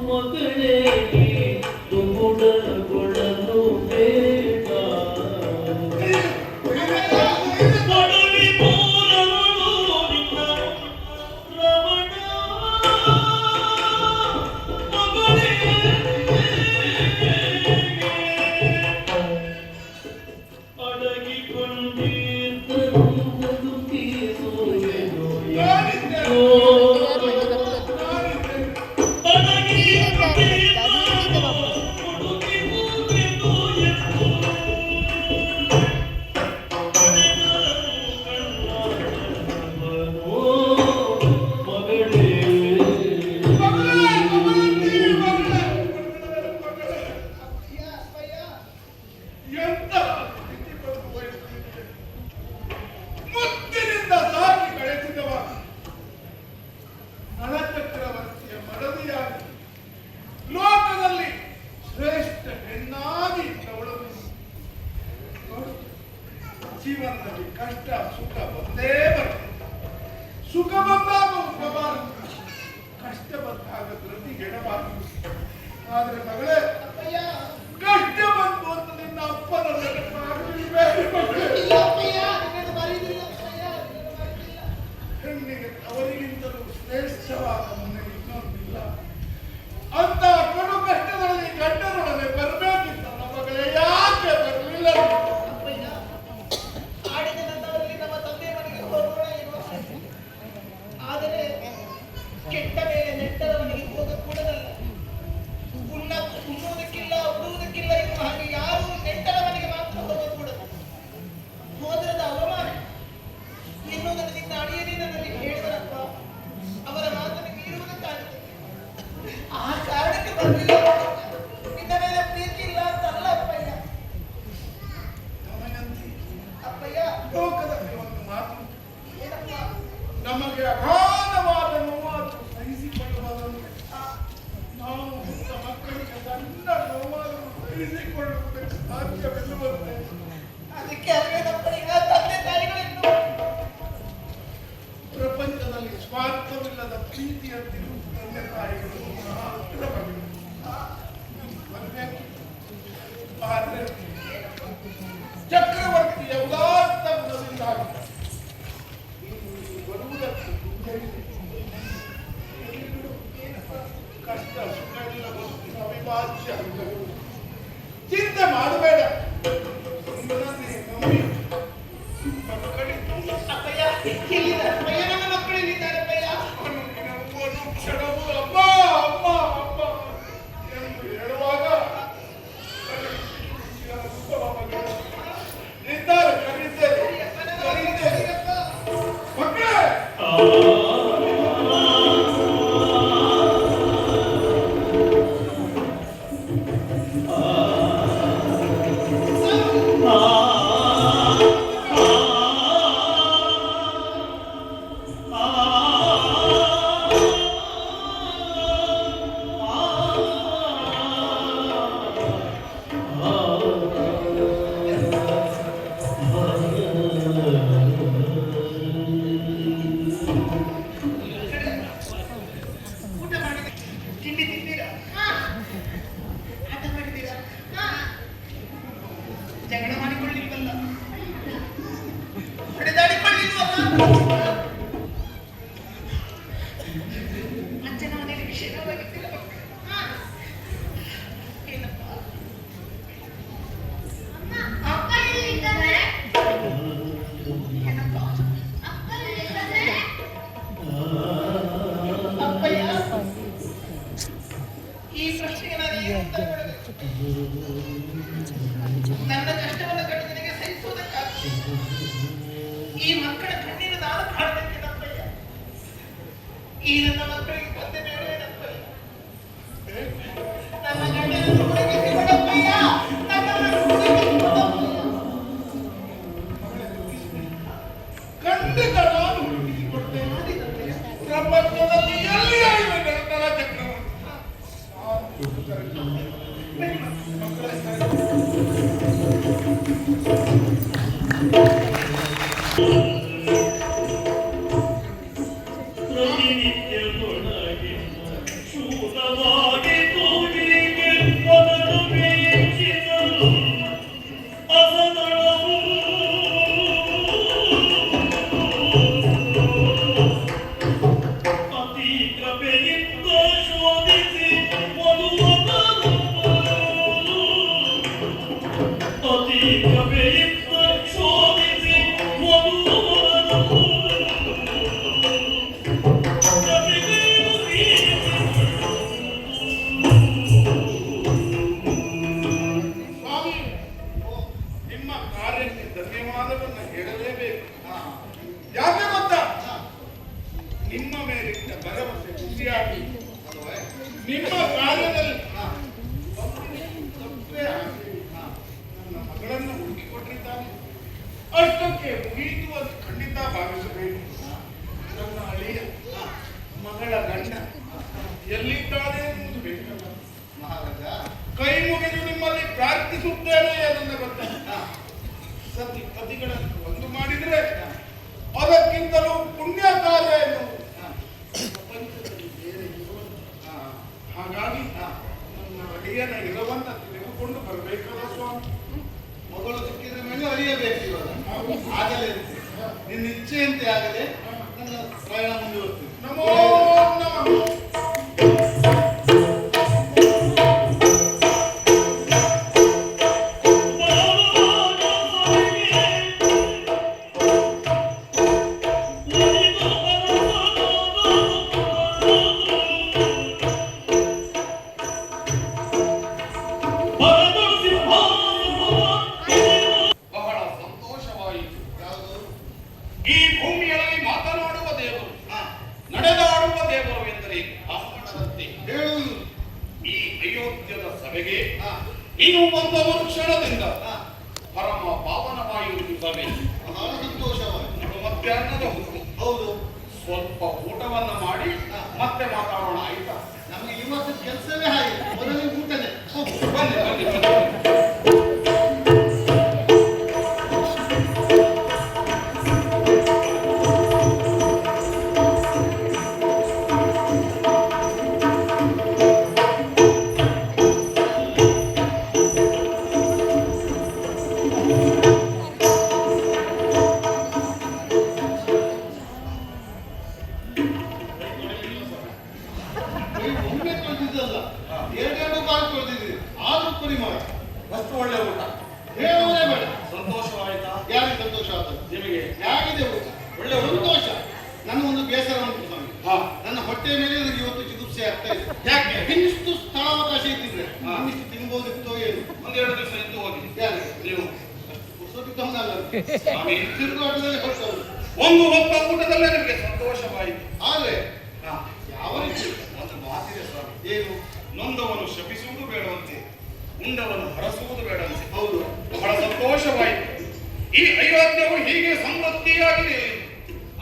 Speaker 3: ಮಗಳೇ ನೀ ತುಗುಡಗೊಳ್ಳಲು ಬೇಡ ಪಡವಿ ಮೂಲಗಳು ನಿನ್ನ ರಮಣ ಮಗಳೇ ಅಡಗಿಕೊಂಡಿದ್ದರು ಬದುಕಿಸುವೆನು
Speaker 4: ಎಂತ ಸ್ಥಿತಿ ಬಂದು ಹೋಯಿತು. ಮುತ್ತಿನಿಂದ ಸಾಕಿ ಬೆಳೆಸಿದವ ನಳಚಕ್ರವರ್ತಿಯ ಮಡದಿಯಾಗಿ ಲೋಕದಲ್ಲಿ ಶ್ರೇಷ್ಠ ಹೆಣ್ಣಾಗಿ ಅವಳನ್ನು ನೋಡು. ಜೀವನದಲ್ಲಿ ಕಷ್ಟ ಸುಖ ಬಂದೇ ಬರ್ತದೆ. ಸುಖ ಬಂದಾಗ ಉಬ್ಬಬಾರದು, ಕಷ್ಟ ಬಂದಾಗ ಧೃತಿಗೆಡಬಾರದು. ಆದ್ರೆ ಮಗಳೇ,
Speaker 1: ಅಪ್ಪಯ್ಯ
Speaker 4: ಕಷ್ಟ ಬಂತು ಅಂತ ನಿನ್ನ ಅಪ್ಪನ ನೆನಪಾಗಲಿಲ್ಲ ಮಗಳೇ.
Speaker 1: ಇಲ್ಲ ಅಪ್ಪಯ್ಯ, ನಿನ್ನನ್ನು ಮರೆಯುವುದಿಲ್ಲ ಅಪ್ಪಯ್ಯ, ನಿನ್ನನ್ನು ಮರೆಯುವುದಿಲ್ಲ.
Speaker 4: ಹೆಣ್ಣಿಗೆ ಅವರಿಗಿಂತಲೂ ಶ್ರೇಷ್ಠವಾದ ಮನೆ ಇನ್ನೊಂದಿಲ್ಲ. ಅಂತ ಕಡು ಕಷ್ಟದಲ್ಲಿ ಗಂಡನೊಡನೆ ಬರಬೇಕಿತ್ತಲ್ಲ ಮಗಳೇ, ಯಾಕೆ ಬರಲಿಲ್ಲ?
Speaker 1: ಅಪ್ಪಯ್ಯ, ಆಡಿದ ನನ್ನವರಲ್ಲಿ ನಮ್ಮ ತಂದೆ ಮನೆಗೆ ಹೋಗೋಣ ಎನ್ನುವ ಆಸೆ. ಆದರೆ ಕೆಟ್ಟ ಮೇಲೆ ನೆಟ್ಟರ ಮನೆಗೆ ಹೋಗಕೂಡದಲ್ಲ. ಉಣ್ಣುವುದಕ್ಕಿಲ್ಲ ಉಡುವುದಕ್ಕಿಲ್ಲ ಎನ್ನುವ ಹಾಗೆ ಯಾರು ನೆಟ್ಟರ ಮನೆಗೆ ಮಾತ್ರ ಹೋಗಕೂಡದು. ಹೋದ್ರದ ಅವಮಾನ ಎನ್ನುವುದನ್ನು ನಿನ್ನ ಅಡಿಯನೇ ನನ್ನಲ್ಲಿ ಹೇಳಿದರಪ್ಪ. ಅವರ ಮಾತನ್ನು ಮೀರುವುದಕ್ಕಾಗುತ್ತೆ. ಆ ಕಾರಣಕ್ಕೆ ಬರಲಿಲ್ಲ. ನಿನ್ನ ಮೇಲೆ ಪ್ರೀತಿ ಇಲ್ಲ ಅಂತ ಅಲ್ಲ ಅಪ್ಪಯ್ಯ.
Speaker 4: ದಮಯಂತಿ,
Speaker 1: ಅಪ್ಪಯ್ಯ
Speaker 4: ಲೋಕದಲ್ಲಿ ಒಂದು ಮಾತು,
Speaker 1: ಏನಪ್ಪ?
Speaker 4: ನಮಗೆ ಅಗಾಧವಾದ ನೋವಾದರೂ ಸಹಿಸಿಕೊಳ್ಳುವುದನ್ನು ನಾವು ಹುಟ್ಟ ಮಕ್ಕಳಿಗೆ ಸಣ್ಣ ನೋವಾದರೂ ಸಹಿಸಿಕೊಳ್ಳುವುದಕ್ಕೆ ಸಾಧ್ಯವಿಲ್ಲವಂತೆ.
Speaker 1: ಅದಕ್ಕೆ ಅಲ್ವೇನಪ್ಪ ಈಗ ತಂದೆ ತಾಯಿಗಳಿನ್ನು
Speaker 4: ಪ್ರಪಂಚದಲ್ಲಿ ಸ್ವಾರ್ಥವಿಲ್ಲದ ಪ್ರೀತಿಯಂತಿರು ತಂದೆ ತಾಯಿಗಳು ಮಾತ್ರ ಬರಬೇಕು. ಆದರೆ ಚಕ್ರವರ್ತಿಯ ಉದಾತ್ತ ಗುಣದಿಂದಾಗಿ ಬರುವುದಕ್ಕೆ ಕಷ್ಟ ಸುಖ ಎಲ್ಲವನ್ನು ಅವಿಭಾಜ್ಯ ಅಂಗಗಳು. ಚಿಂತೆ ಮಾಡಬೇಡ, ನಿಮ್ಮನ್ನೇ ನಂಬಿ ಮಕ್ಕಳಿದ್ದು
Speaker 1: ಅಪ್ಪಯ್ಯ ಎಲ್ಲಿದ್ದಾರೆ ಅಪ್ಪಯ್ಯ? ನನ್ನ ಮಕ್ಕಳು ಎಲ್ಲಿದ್ದಾರೆ ಅಪ್ಪಯ್ಯ?
Speaker 4: ಕ್ಷಣವು ಅಮ್ಮ ಅಮ್ಮ ಅಮ್ಮ
Speaker 1: ಊಟ ಮಾಡಿದೆ, ತಿಂಡಿ ತಿಂತೀರಾ? ಆಟ ಮಾಡಿದ್ದೀರಾ? ಜಗಳ ಮಾಡಿಕೊಳ್ಳಿಲ್ವಲ್ಲ, ಹೊಡೆದಾಡಿಕೊಳ್ಳಿಲ್ವಲ್ಲ? ಅಜ್ಜನ ಮನೆಯಲ್ಲಿ ವಿಷಯವಾಗಿದ್ದಿಲ್ಲ ಏನಪ್ಪ? ಏನಪ್ಪ? ಅಪ್ಪಯ್ಯ, ಈ ಪ್ರಶ್ನೆಗೆ ನಾನು ಏನು ಉತ್ತರ ಕೊಡಬೇಕು? ನನ್ನ ಕಷ್ಟವನ್ನು ಕಂಡು ನಿನಗೆ ಸಹಿಸುವುದಕ್ಕಾಗಿ ಈ ಮಕ್ಕಳ ಕಣ್ಣೀರು ನಾನು ಕಾಣಬೇಕೇನಪ್ಪಯ್ಯ? ಈ ನನ್ನ ಮಕ್ಕಳಿಗೆ ಬಂದೆ ಬೇಡವೇನಪ್ಪಯ್ಯ? ನನ್ನ ಗಂಡನನ್ನು ಹುಡುಗಿಸಿ ಕೊಡಪ್ಪಯ್ಯ, ನನ್ನನ್ನು ಹುಡುಗಿಸಿ ಕೊಡಪ್ಪಯ್ಯ.
Speaker 4: ಖಂಡಿತ ನಾನು ಹುಡುಕಿಸಿಕೊಡ್ತೇನೆ.
Speaker 1: ಮಾಡಿದಪ್ಪಯ್ಯ.
Speaker 4: ಪ್ರಪಂಚದಲ್ಲಿ ಎಲ್ಲಿಯಾಗಿದೆ ನನ್ನ ಚಕ್ರವರ್ತಿ?
Speaker 1: ಬನ್ನಿ ಮಕ್ಕಳ
Speaker 3: ಪ್ರತಿನಿತ್ಯ ಕೊಡಗಿನ ಶೂಲವಾಗಿ ತೂಗಿಗೆ ಮೊದಲು ವೀಕ್ಷಿಸಲು ಅಸದಳವು ಅತಿ ಕೃಪೆಯಿಂದ ಶೋಧಿಸಿ ಒಲುವದನು ಅತಿ ಕೃಪೆಯಿಂದ ಶೋಧಿಸಿ ಒಲುವದನು
Speaker 4: ಸ್ವಾಮಿ, ನಿಮ್ಮ ಕಾರ್ಯಕ್ಕೆ ಧನ್ಯವಾದವನ್ನು ಹೇಳಲೇಬೇಕು. ಯಾಕೆ ಗೊತ್ತಾ? ನಿಮ್ಮ ಮೇಲಿಟ್ಟ ಭರವಸೆ ಖುಷಿಯಾಗಿ ಅಲ್ವೇ? ನಿಮ್ಮ ಕಾರ್ಯದಲ್ಲಿ ತಪ್ಪೇ ಆಗಿ ನನ್ನ ಮಗಳನ್ನು ಹುಡುಕಿಕೊಟ್ಟಿದ್ದಾನೆ. ಅಷ್ಟಕ್ಕೆ ಮುಗಿಯಿತು ಅಂತ ಖಂಡಿತ ಭಾವಿಸಬೇಕು. ನನ್ನ ಅಳಿಯ ಮಗಳ ಗಂಡ ಎಲ್ಲಿದ್ದಾನೆ ಎನ್ನುವುದು ಬೇಕಲ್ಲ ಮಹಾರಾಜ. ಕೈ ಮುಗಿದು ನಿಮ್ಮಲ್ಲಿ ಪ್ರಾರ್ಥಿಸುತ್ತೇನೆ ಅದನ್ನ ಗೊತ್ತಾ? ಸತಿ ಪತಿಗಳನ್ನು ಒಂದು ಮಾಡಿದ್ರೆ ಅದಕ್ಕಿಂತಲೂ ಪುಣ್ಯ ಕಾರ್ಯ ಎನ್ನುವುದು ಪ್ರಪಂಚದಲ್ಲಿ ಬೇರೆ ಇರುವುದು. ಹಾಗಾಗಿ ನನ್ನ ಅಳಿಯನ ಇರವನ್ನ ತಿಳಿದುಕೊಂಡು ಬರಬೇಕಲ್ಲ ಸ್ವಾಮಿ. ಮಗಳು ಸಿಕ್ಕಿದ ಮೇಲೆ ಅಳಿಯಬೇಕು ಇವಾಗ. ಆಗಲೇ ನಿನ್ನ ಇಚ್ಛೆಯಂತೆ ಆಗದೆ ನನ್ನ ಪ್ರಯಾಣ ಮುಂದುವರ್ತೀನಿ. ನಮೋ ನಮಃ.
Speaker 2: ಬಹಳ ಸಂತೋಷವಾಯಿತು.
Speaker 4: ಯಾವುದು?
Speaker 2: ಈ ಭೂಮಿಯಲ್ಲಿ ಮಾತನಾಡುವ ದೇವರು, ನಡೆದಾಡುವ ದೇವರು ಎಂದರೆ ಬ್ರಾಹ್ಮಣರಂತೆ.
Speaker 4: ಹೇಳುವುದು
Speaker 2: ಈ ಅಯೋಧ್ಯದ ಸಭೆಗೆ
Speaker 4: ಹಾ,
Speaker 2: ಇನ್ನು ಒಂದು ಕ್ಷಣದಿಂದ
Speaker 4: ಹಾ,
Speaker 2: ಪರಮ ಪಾವನವಾಯುವುದು ಸಭೆ.
Speaker 4: ಬಹಳ ಸಂತೋಷವಾಯಿತು.
Speaker 2: ಇದು ಮಧ್ಯಾಹ್ನದ ಹೊತ್ತು
Speaker 4: ಹೌದು,
Speaker 2: ಸ್ವಲ್ಪ ಊಟವನ್ನ ಮಾಡಿ ಮತ್ತೆ ಮಾತಾಡೋಣ, ಆಯ್ತಾ?
Speaker 4: ನಮಗೆ ಇವತ್ತು ಕೆಲಸವೇ ಹಾಗೆ. ಮೊದಲೇ ಊಟನೇ. ಹೋಗು.
Speaker 2: ಬನ್ನಿ ಬನ್ನಿ ಬನ್ನಿ.
Speaker 4: ಬರೀ ಒಮ್ಮೆ ತೊಳೆದಿದ್ದಲ್ಲ, ಎರಡೆರಡು ಬಾರಿ ತೊಳೆದಿದ್ದೀವಿ. ಆದ್ರೂ ಪುರಿ ಮಾಡ.
Speaker 2: ಅಷ್ಟು ಒಳ್ಳೆ ಊಟ.
Speaker 4: ಹೇಳುವುದೇ ಬೇಡ.
Speaker 2: ಸಂತೋಷವಾಯ್ತಾ
Speaker 4: ಯಾರಿಗೆ ಸಂತೋಷ ಆಗ್ತದೆ?
Speaker 2: ನಿಮಗೆ?
Speaker 4: ಯಾಗಿದೆ ಊಟ?
Speaker 2: ಒಳ್ಳೆ ಊಟ.
Speaker 4: ಸಂತೋಷ. ನನ್ನ ಒಂದು ಬೇಸರ ಉಂಟು ಸ್ವಾಮಿ.
Speaker 2: ಹಾ.
Speaker 4: ನನ್ನ ಹೊಟ್ಟೆ ಮೇಲೆ ನನಗೆ ಇವತ್ತು ಚಿಕಿತ್ಸೆ ಆಗ್ತಾ ಇದೆ.
Speaker 2: ಯಾಕೆ?
Speaker 4: ಇನ್ನಿಷ್ಟು ಸ್ಥಳಾವಕಾಶ ಇದ್ದಿದ್ರೆ
Speaker 2: ಹಾ.
Speaker 4: ಇನ್ನಿಷ್ಟು ತಿನ್ಬೋದಿತ್ತೋ ಏನು?
Speaker 2: ಒಂದೆರಡು ದಿವಸ ಎದ್ದು ಹೋಗಿ.
Speaker 4: ಯಾರಿಗೆ?
Speaker 2: ನೀವು
Speaker 4: ಪುರುಷೋತ್ತಿದ್ದವನಲ್ಲ.
Speaker 2: ಸ್ವಾಮಿ,
Speaker 4: ತಿರುಗಾಟದಲ್ಲಿ ಹೊರಟವರು.
Speaker 2: ಒಂದು ಹೊತ್ತ ಊಟದಲ್ಲೇ ನಿಮಗೆ ಸಂತೋಷವಾಯಿತು.
Speaker 4: ಆದ್ರೆ
Speaker 2: ಹಾ.
Speaker 4: ಯಾವ ರೀತಿ?
Speaker 2: ಒಂದು ಮಾತಿದೆ ಸ್ವಾಮಿ,
Speaker 4: ಏನು?
Speaker 2: ನೊಂದವನು ಶಪಿಸುವುದು ಬೇಡವಂತೆ, ಉಂಡವನ್ನು ಹರಸುವುದು ಬೇಡ ಅನಿಸಿತು.
Speaker 4: ಹೌದು.
Speaker 2: ಬಹಳ ಸಂತೋಷವಾಯಿತು. ಈ ಅಯೋಧ್ಯವು ಹೀಗೆ ಸಮೃದ್ಧಿಯಾಗಿದೆ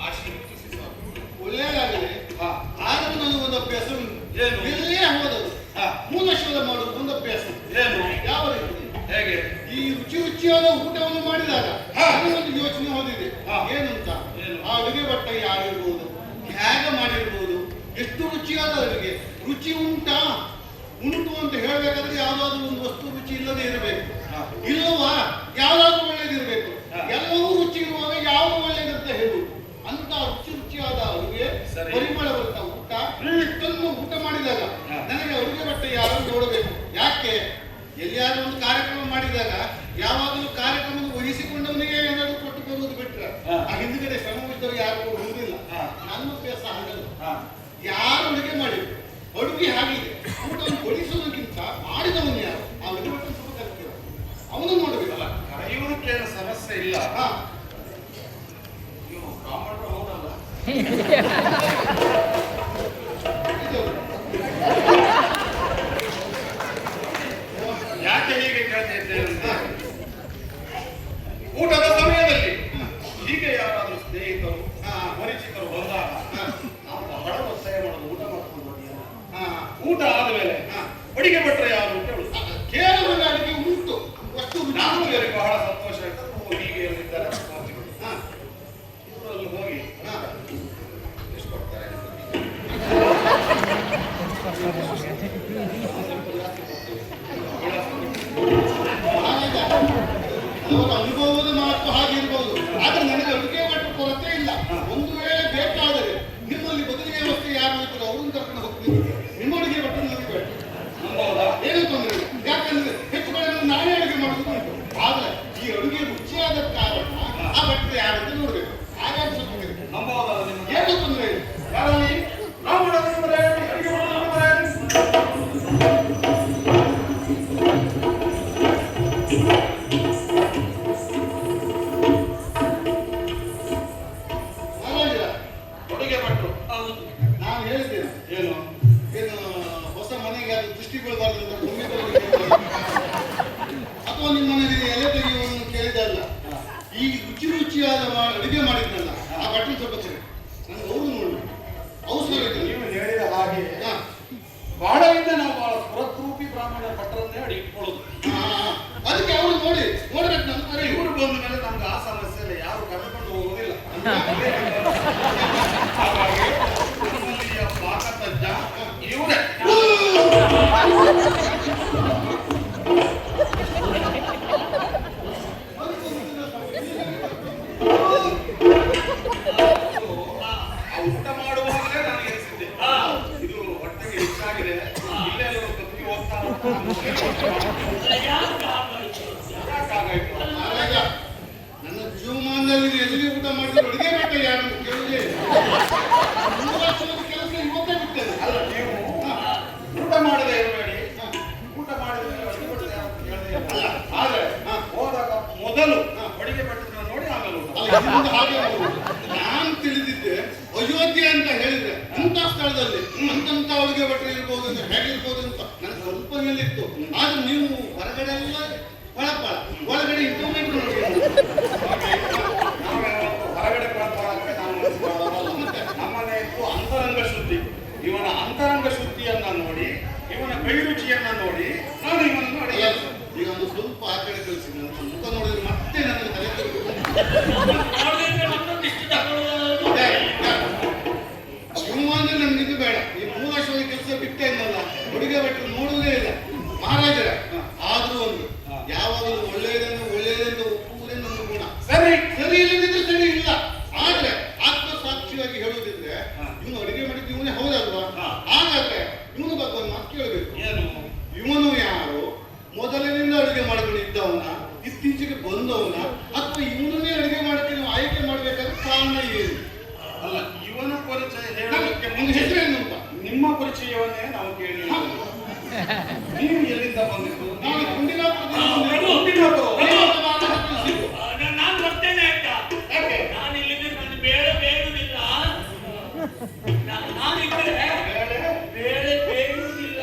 Speaker 2: ಆಶೀರ್ವದಿಸಿ ಸ್ವಾಮಿ.
Speaker 4: ಒಳ್ಳೆಯದಾಗಲಿ.
Speaker 2: ಹಾ.
Speaker 4: ಆದರೂ ನನಗೊಂದು ಅಭ್ಯಾಸ ಉಂಟು.
Speaker 2: ಏನು?
Speaker 4: ಇಲ್ಲೇ ಹೋದವು
Speaker 2: ಹಾ.
Speaker 4: ಮೂಲಶೋಧ ಮಾಡುವುದು ಒಂದು ಅಭ್ಯಾಸ.
Speaker 2: ಏನು?
Speaker 4: ಯಾವ ರೀತಿ?
Speaker 2: ಹೇಗೆ?
Speaker 4: ಈ ರುಚಿಯಾದ ಊಟವನ್ನು ಮಾಡಿದಾಗ
Speaker 2: ಹಾ.
Speaker 4: ಒಂದು ಯೋಚನೆ ಹೊಂದಿದೆ.
Speaker 2: ಹಾ.
Speaker 4: ಏನಂತ?
Speaker 2: ಏನು?
Speaker 4: ಆ ಅಡುಗೆ ಭಟ್ಟ ಯಾರಿರ್ಬೋದು, ಹೇಗೆ ಮಾಡಿರ್ಬೋದು, ಎಷ್ಟು ರುಚಿಯಾದ ಅಡುಗೆ, ರುಚಿ ಉಂಟು ಅಂತ ಹೇಳ್ಬೇಕಾದ್ರೆ ಯಾವ್ದಾದ್ರು ಒಂದು ವಸ್ತು ರುಚಿ ಇಲ್ಲದೆ ಇರಬೇಕು.
Speaker 2: ಹಾ.
Speaker 4: ಇಲ್ಲವಾ ಯಾವ್ದಾದ್ರು ಒಳ್ಳೇದಿರ್ಬೇಕು.
Speaker 2: ಹಾ.
Speaker 4: ಎಲ್ಲವೂ ರುಚಿ ಇರುವಾಗ ಯಾವುದು ಒಳ್ಳೇದಂತ ಹೇಳುವುದು. ಅಂತ ರುಚಿಯಾದ ಅಡುಗೆ,
Speaker 2: ಸರಿ.
Speaker 4: ಪರಿಮಳವಂತ ಊಟ, ಇಷ್ಟನ್ನು ಊಟ ಮಾಡಿದಾಗ
Speaker 2: ಹಾ.
Speaker 4: ನನಗೆ ಅಡುಗೆ ಭಟ್ಟ ಯಾರು ನೋಡಬೇಕು. ಯಾಕೆ? ಎಲ್ಲಿಯಾದ್ರೂ ಒಂದು ಕಾರ್ಯಕ್ರಮ ಮಾಡಿದಾಗ ಯಾವಾಗಲೂ ಕಾರ್ಯಕ್ರಮದ ವಹಿಸಿಕೊಂಡವನಿಗೆ ಏನಾದ್ರು ಕೊಟ್ಟು ಬರುವುದು ಬಿಟ್ರೆ
Speaker 2: ಹಾ.
Speaker 4: ಆ ಹಿಂದ್ಗಡೆ ಶ್ರಮವಿದ್ದವರು ಯಾರು ಬರುವುದಿಲ್ಲ.
Speaker 2: ಹಾ.
Speaker 4: ನನ್ನ ಅಭ್ಯಾಸ ಹಾಗಲ್ಲ.
Speaker 2: ಹಾ.
Speaker 4: ಯಾರು ಅಡುಗೆ ಮಾಡಿದ್ರು ಅಡುಗೆ ಹಾಗಿದೆ, ಊಟವನ್ನು ಬಡಿಸೋದಕ್ಕಿಂತ ಮಾಡಿದವನು ಯಾರು ಆ ಅಡುಗೆ ಭಟ್ಟನ ಸ್ವಲ್ಪ ಕರ್ತೀರ ಅವನು ನೋಡಬೇಕಲ್ಲ.
Speaker 2: ಕರೆಯುವುದಕ್ಕೇನು ಸಮಸ್ಯೆ ಇಲ್ಲ.
Speaker 4: ಹಾ.
Speaker 2: ಇವ್ನು ಬ್ರಾಹ್ಮಣರು ಹೌದಲ್ಲ?
Speaker 4: ಇದು
Speaker 2: ಯಾಕೆ ಹೀಗೆ ಕೇಳ್ತಾ ಇದ್ದೇವೆ ಅಂತ, ಊಟದ ಸಮಯದಲ್ಲಿ ಹೀಗೆ ಯಾರಾದ್ರೂ ಸ್ನೇಹಿತರು ಪರಿಚಿತರು ಬಂದಾಗ ನಾವು ಬಹಳ ಒತ್ತಾಯ ಮಾಡೋದು ಊಟ ಮಾಡ್ಕೊಂಡು ಹೋಗಿ ಅಂತ.
Speaker 4: ಹಾ.
Speaker 2: ಊಟ ಆದ್ಮೇಲೆ ಅಡಿಗೆ ಭಟ್ರು ಯಾರು ಅಂತ ಹೇಳುದು.
Speaker 4: ಕೇರಳದ ಅಡುಗೆ ಉಂಟು ಅಷ್ಟು
Speaker 2: ನಾನು
Speaker 4: ರುಚಿ.
Speaker 2: ಇವರಿಗೆ ಬಹಳ ಸಂತೋಷ ಆಯ್ತು. ಹೀಗೆ ಇದ್ದಾರೆ ಸ್ವಾಮಿಗಳು.
Speaker 4: ಹಾ.
Speaker 2: ಊರಲ್ಲಿ ಹೋಗಿ
Speaker 4: ಹಾ.
Speaker 2: ಎಷ್ಟು ಕೊಡ್ತಾರೆ?
Speaker 4: ಹಾಗಲ್ಲ. ಅವರ ಅನುಭವದ ಮಾತು ಹಾಗಿರ್ಬೋದು. ಆದ್ರೆ ನನಗೆ ಅಡುಗೆ ಭಟ್ರ ಕೊರತೆ ಇಲ್ಲ. ಒಂದು ವೇಳೆ ಬೇಕಾದರೆ ನಿಮ್ಮಲ್ಲಿ ಬದಲಿಗೆ ವ್ಯವಸ್ಥೆ ಯಾರು ಇದ್ರು ಅವ್ರನ್ನ ಕರ್ಕೊಂಡು ಹೋಗ್ತೀನಿ. ನಿಮ್ಮ ಅಡುಗೆ ಭಟ್ರು ನನಗೆ ಬೇಡ.
Speaker 2: ನಂಬೋದಾ?
Speaker 4: ಏನೂ ತೊಂದರೆ ಇಲ್ಲ. ಯಾಕಂದ್ರೆ ಹೆಚ್ಚು ಕಡೆ ನಾನೇ ಅಡುಗೆ ಮಾಡೋದು ಉಂಟು. ಆದ್ರೆ ಈ ಅಡುಗೆ ರುಚಿಯಾದ ಕಾರಣ ಆ ಭಟ್ರು ಯಾರು ಅಂತ ನೋಡ್ಬೇಕು. ಹಾಗಾಗಿ ಸ್ವಲ್ಪ ಇದೆ.
Speaker 2: ನಂಬೋದಲ್ಲ ನಿಮ್ಗೆ?
Speaker 4: ಏನೂ ತೊಂದರೆ ಇಲ್ಲ.
Speaker 2: ಯಾರಲ್ಲಿ ಬ್ರಾಹ್ಮಣರು ಇದ್ದಾರೆ, ಅಡಿಗೆ ಭಟ್ರು ಇದ್ದಾರೆ.
Speaker 4: ಮಹಾರಾಜ,
Speaker 2: ಅಡಿಗೆ ಭಟ್ರು
Speaker 3: ಹೌದು.
Speaker 4: ನಾನು ಹೇಳಿದ್ದೇನೆ
Speaker 2: ಏನು?
Speaker 4: ಏನು ಹೊಸ ಮನೆಗೆ ಅದು ದೃಷ್ಟಿ ಬೀಳಬಾರ್ದು ಅಂತ ಭೂಮಿ ತಗೊಳ್ಳಿಕ್ಕೆ ಅಥವಾ ನಿಮ್ಮ ಮನೆಯಲ್ಲಿ ಎಲೆ ತೆಗೆಯುವುದನ್ನು ಕೇಳಿದಲ್ಲ. ಈ ರುಚಿಯಾದ ಅಡುಗೆ ಮಾಡಿದ್ನಲ್ಲ ಆ ಭಟ್ರು ಸ್ವಲ್ಪ ಸರಿ ನನಗೆ ಅವರು ನೋಡ್ಬೇಕು. ಅವಸರ ಇದೆ.
Speaker 2: ನೀವು ಹೇಳಿದ ಹಾಗೆ
Speaker 4: ಹಾ.
Speaker 2: ಬಹಳದಿಂದ ನಾವು ಬಹಳ ಸ್ಫುರದ್ರೂಪಿ ಬ್ರಾಹ್ಮಣ ಭಟ್ರನ್ನೇ ಅಡಿ ಇಟ್ಕೊಳ್ಳೋದು.
Speaker 4: ಅದಕ್ಕೆ ಅವರು ನೋಡ್ಬೇಕು ನಮ್ಮ ಕರೆ
Speaker 2: ಇವರು ಬಂದ ಮೇಲೆ ನಮ್ಗೆ ಆ ಸಮಸ್ಯೆ ಇಲ್ಲ, ಯಾರು ಕರೆದುಕೊಂಡು ಹೋಗುವುದಿಲ್ಲ. ಹಾಗಾಗಿ ನಮ್ಮಲ್ಲಿಯ ಪಾಕತಜ್ಞ ಇವರೇ. ಆ ಊಟ ಮಾಡುವಾಗಲೇ ನನಗೆ ಅನಿಸಿದ್ದೆ, ಇದು ಹೊಟ್ಟೆಗೆ ಹೆಚ್ಚಾಗಿದೆ, ಇಲ್ಲೇ ಕಪ್ಪಿ ಹೋಗ್ತಾ ಯಾಕಾಗಾಯ್ತು?
Speaker 4: ಮಹಾರಾಜ, ನನ್ನ ಜೀವಮಾನದಲ್ಲಿ ಎಲ್ಲಿ ಊಟ ಮಾಡಿದ್ರು ಅಡುಗೆ ಭಟ್ಟ ಯಾರು ಅಂತ ಕೇಳಿದ್ರೆ ಕೆಲಸ ಇವತ್ತೇ ಬಿಟ್ಟದೆ.
Speaker 2: ಅಲ್ಲ, ನೀವು ಊಟ ಮಾಡದೆ ಇರಬೇಡಿ, ಊಟ ಮಾಡಿದ್ರೆ ಅಡಿಗೆ ಭಟ್ರು ಯಾರು ಅಂತ ಕೇಳದೆ ಇಲ್ಲ. ಅಲ್ಲ, ಆದ್ರೆ ಹೋದಾಗ ಮೊದಲು ಅಡಿಗೆ ಭಟ್ರನ್ನ ನೋಡಿ ಆಮೇಲೆ ಊಟ.
Speaker 4: ಅಲ್ಲ, ಹಿಂದೆ ಹಾಗೆ ಮಾಡುವುದು. ನಾನು ತಿಳಿದಿದ್ದೆ ಅಯೋಧ್ಯೆ ಅಂತ ಹೇಳಿದ್ರೆ ಇಂಥ ಸ್ಥಳದಲ್ಲಿ ಅಂತಂತ ಅಡುಗೆ ಭಟ್ರು ಇರ್ಬೋದು ಅಂತ ಹೇಗಿರ್ಬೋದು ಅಂತ ನನಗೆ ಕಲ್ಪನೆಯಲ್ಲಿತ್ತು. ಆದ್ರೆ ನೀವು ಹೊರಗಡೆ ಎಲ್ಲ ಒಳಪಳ ಒಳಗಡೆ ಇಂಟರ್ನೆಟ್ ನೋಡಿ
Speaker 2: ಹೊರಗಡೆ ಬಳಕೆ ನಾವು ನಮ್ಮನೆ ಇತ್ತು ಅಂತರಂಗ ಶುದ್ಧಿ. ಇವನ ಅಂತರಂಗ ಶುದ್ಧಿಯನ್ನ ನೋಡಿ, ಇವನ ಕೈ ರುಚಿಯನ್ನ ನೋಡಿ ನಾನು ಇವನನ್ನು ಅಡಿಗೆ
Speaker 4: ಈಗ ಒಂದು ಸ್ವಲ್ಪ ಆ ಕಡೆ ಕಳಿಸಿ. ನನ್ನ ಮುಖ ನೋಡಿದ್ರೆ ಮತ್ತೆ ನನಗೆ ತಲೆ ತಿರುಗುತ್ತೆ. ಜೀವಮಾನದಲ್ಲಿ ನಮ್ಗೆ ಬೇಡ. ಈ ಮೂಲಶೋಧ ಕೆಲಸ ಬಿಟ್ಟೇ ಇಲ್ಲಲ್ಲ, ಅಡುಗೆ ಭಟ್ರು ನೋಡುವುದೇ ಇಲ್ಲ. ಮಹಾರಾಜರ ಆದ್ರೂ ಒಂದು ಯಾವಾಗಲೂ ಒಳ್ಳೆಯದನ್ನು ಒಪ್ಪುವುದೇ ನನ್ನ ಗುಣ.
Speaker 2: ಸರಿ
Speaker 4: ಸರಿ ಇಲ್ಲದಿದ್ರೆ ಸರಿ ಇಲ್ಲ. ಆದ್ರೆ ಆತ್ಮಸಾಕ್ಷಿಯಾಗಿ ಹೇಳುವುದಿದ್ರೆ ಇವನು ಅಡುಗೆ ಮಾಡಿದ್ದು ಇವನೇ ಹೌದಲ್ವಾ? ಹಾಗಾದ್ರೆ ಇವನು ಬಗ್ಗೆ ಒಂದು ಮಾತು ಕೇಳಬೇಕು.
Speaker 2: ಏನು?
Speaker 4: ಇವನು ಯಾರು? ಮೊದಲಿನಿಂದ ಅಡುಗೆ ಮಾಡಿಕೊಂಡು ಇದ್ದವನ, ಇತ್ತೀಚೆಗೆ ಬಂದವನ, ಅಥವಾ ಇವನನ್ನೇ ಅಡುಗೆ ಮಾಡಕ್ಕೆ ನೀವು ಆಯ್ಕೆ ಮಾಡಬೇಕಾದ್ರೆ ಕಾರಣ ಏನು?
Speaker 2: ಅಲ್ಲ, ಇವನ ಪರಿಚಯ
Speaker 4: ನಮ್ಗೆ
Speaker 2: ಹೇಳೋದಕ್ಕೆ
Speaker 4: ಮುಂದೆ
Speaker 2: ಮುಂಚೆ
Speaker 4: ಹೆಸರೇನಂತ
Speaker 2: ನಿಮ್ಮ ಪರಿಚಯವನ್ನೇ ನಾವು ಕೇಳಿ. ನೀವು ಎಲ್ಲಿಂದ ಬಂದಿದ್ದು?
Speaker 4: ನಾನು
Speaker 3: ನಾನು ಬರ್ತೇನೆ ಆಯ್ತಾ?
Speaker 2: ಯಾಕೆ?
Speaker 3: ನಾನು ಇಲ್ಲಿದ್ರೆ ನಾನು ಬೇಳೆ ಬೇಡುವುದಿಲ್ಲ. ನಾನಿದ್ರೆ ಬೇಳೆ ಬೇಡುವುದಿಲ್ಲ.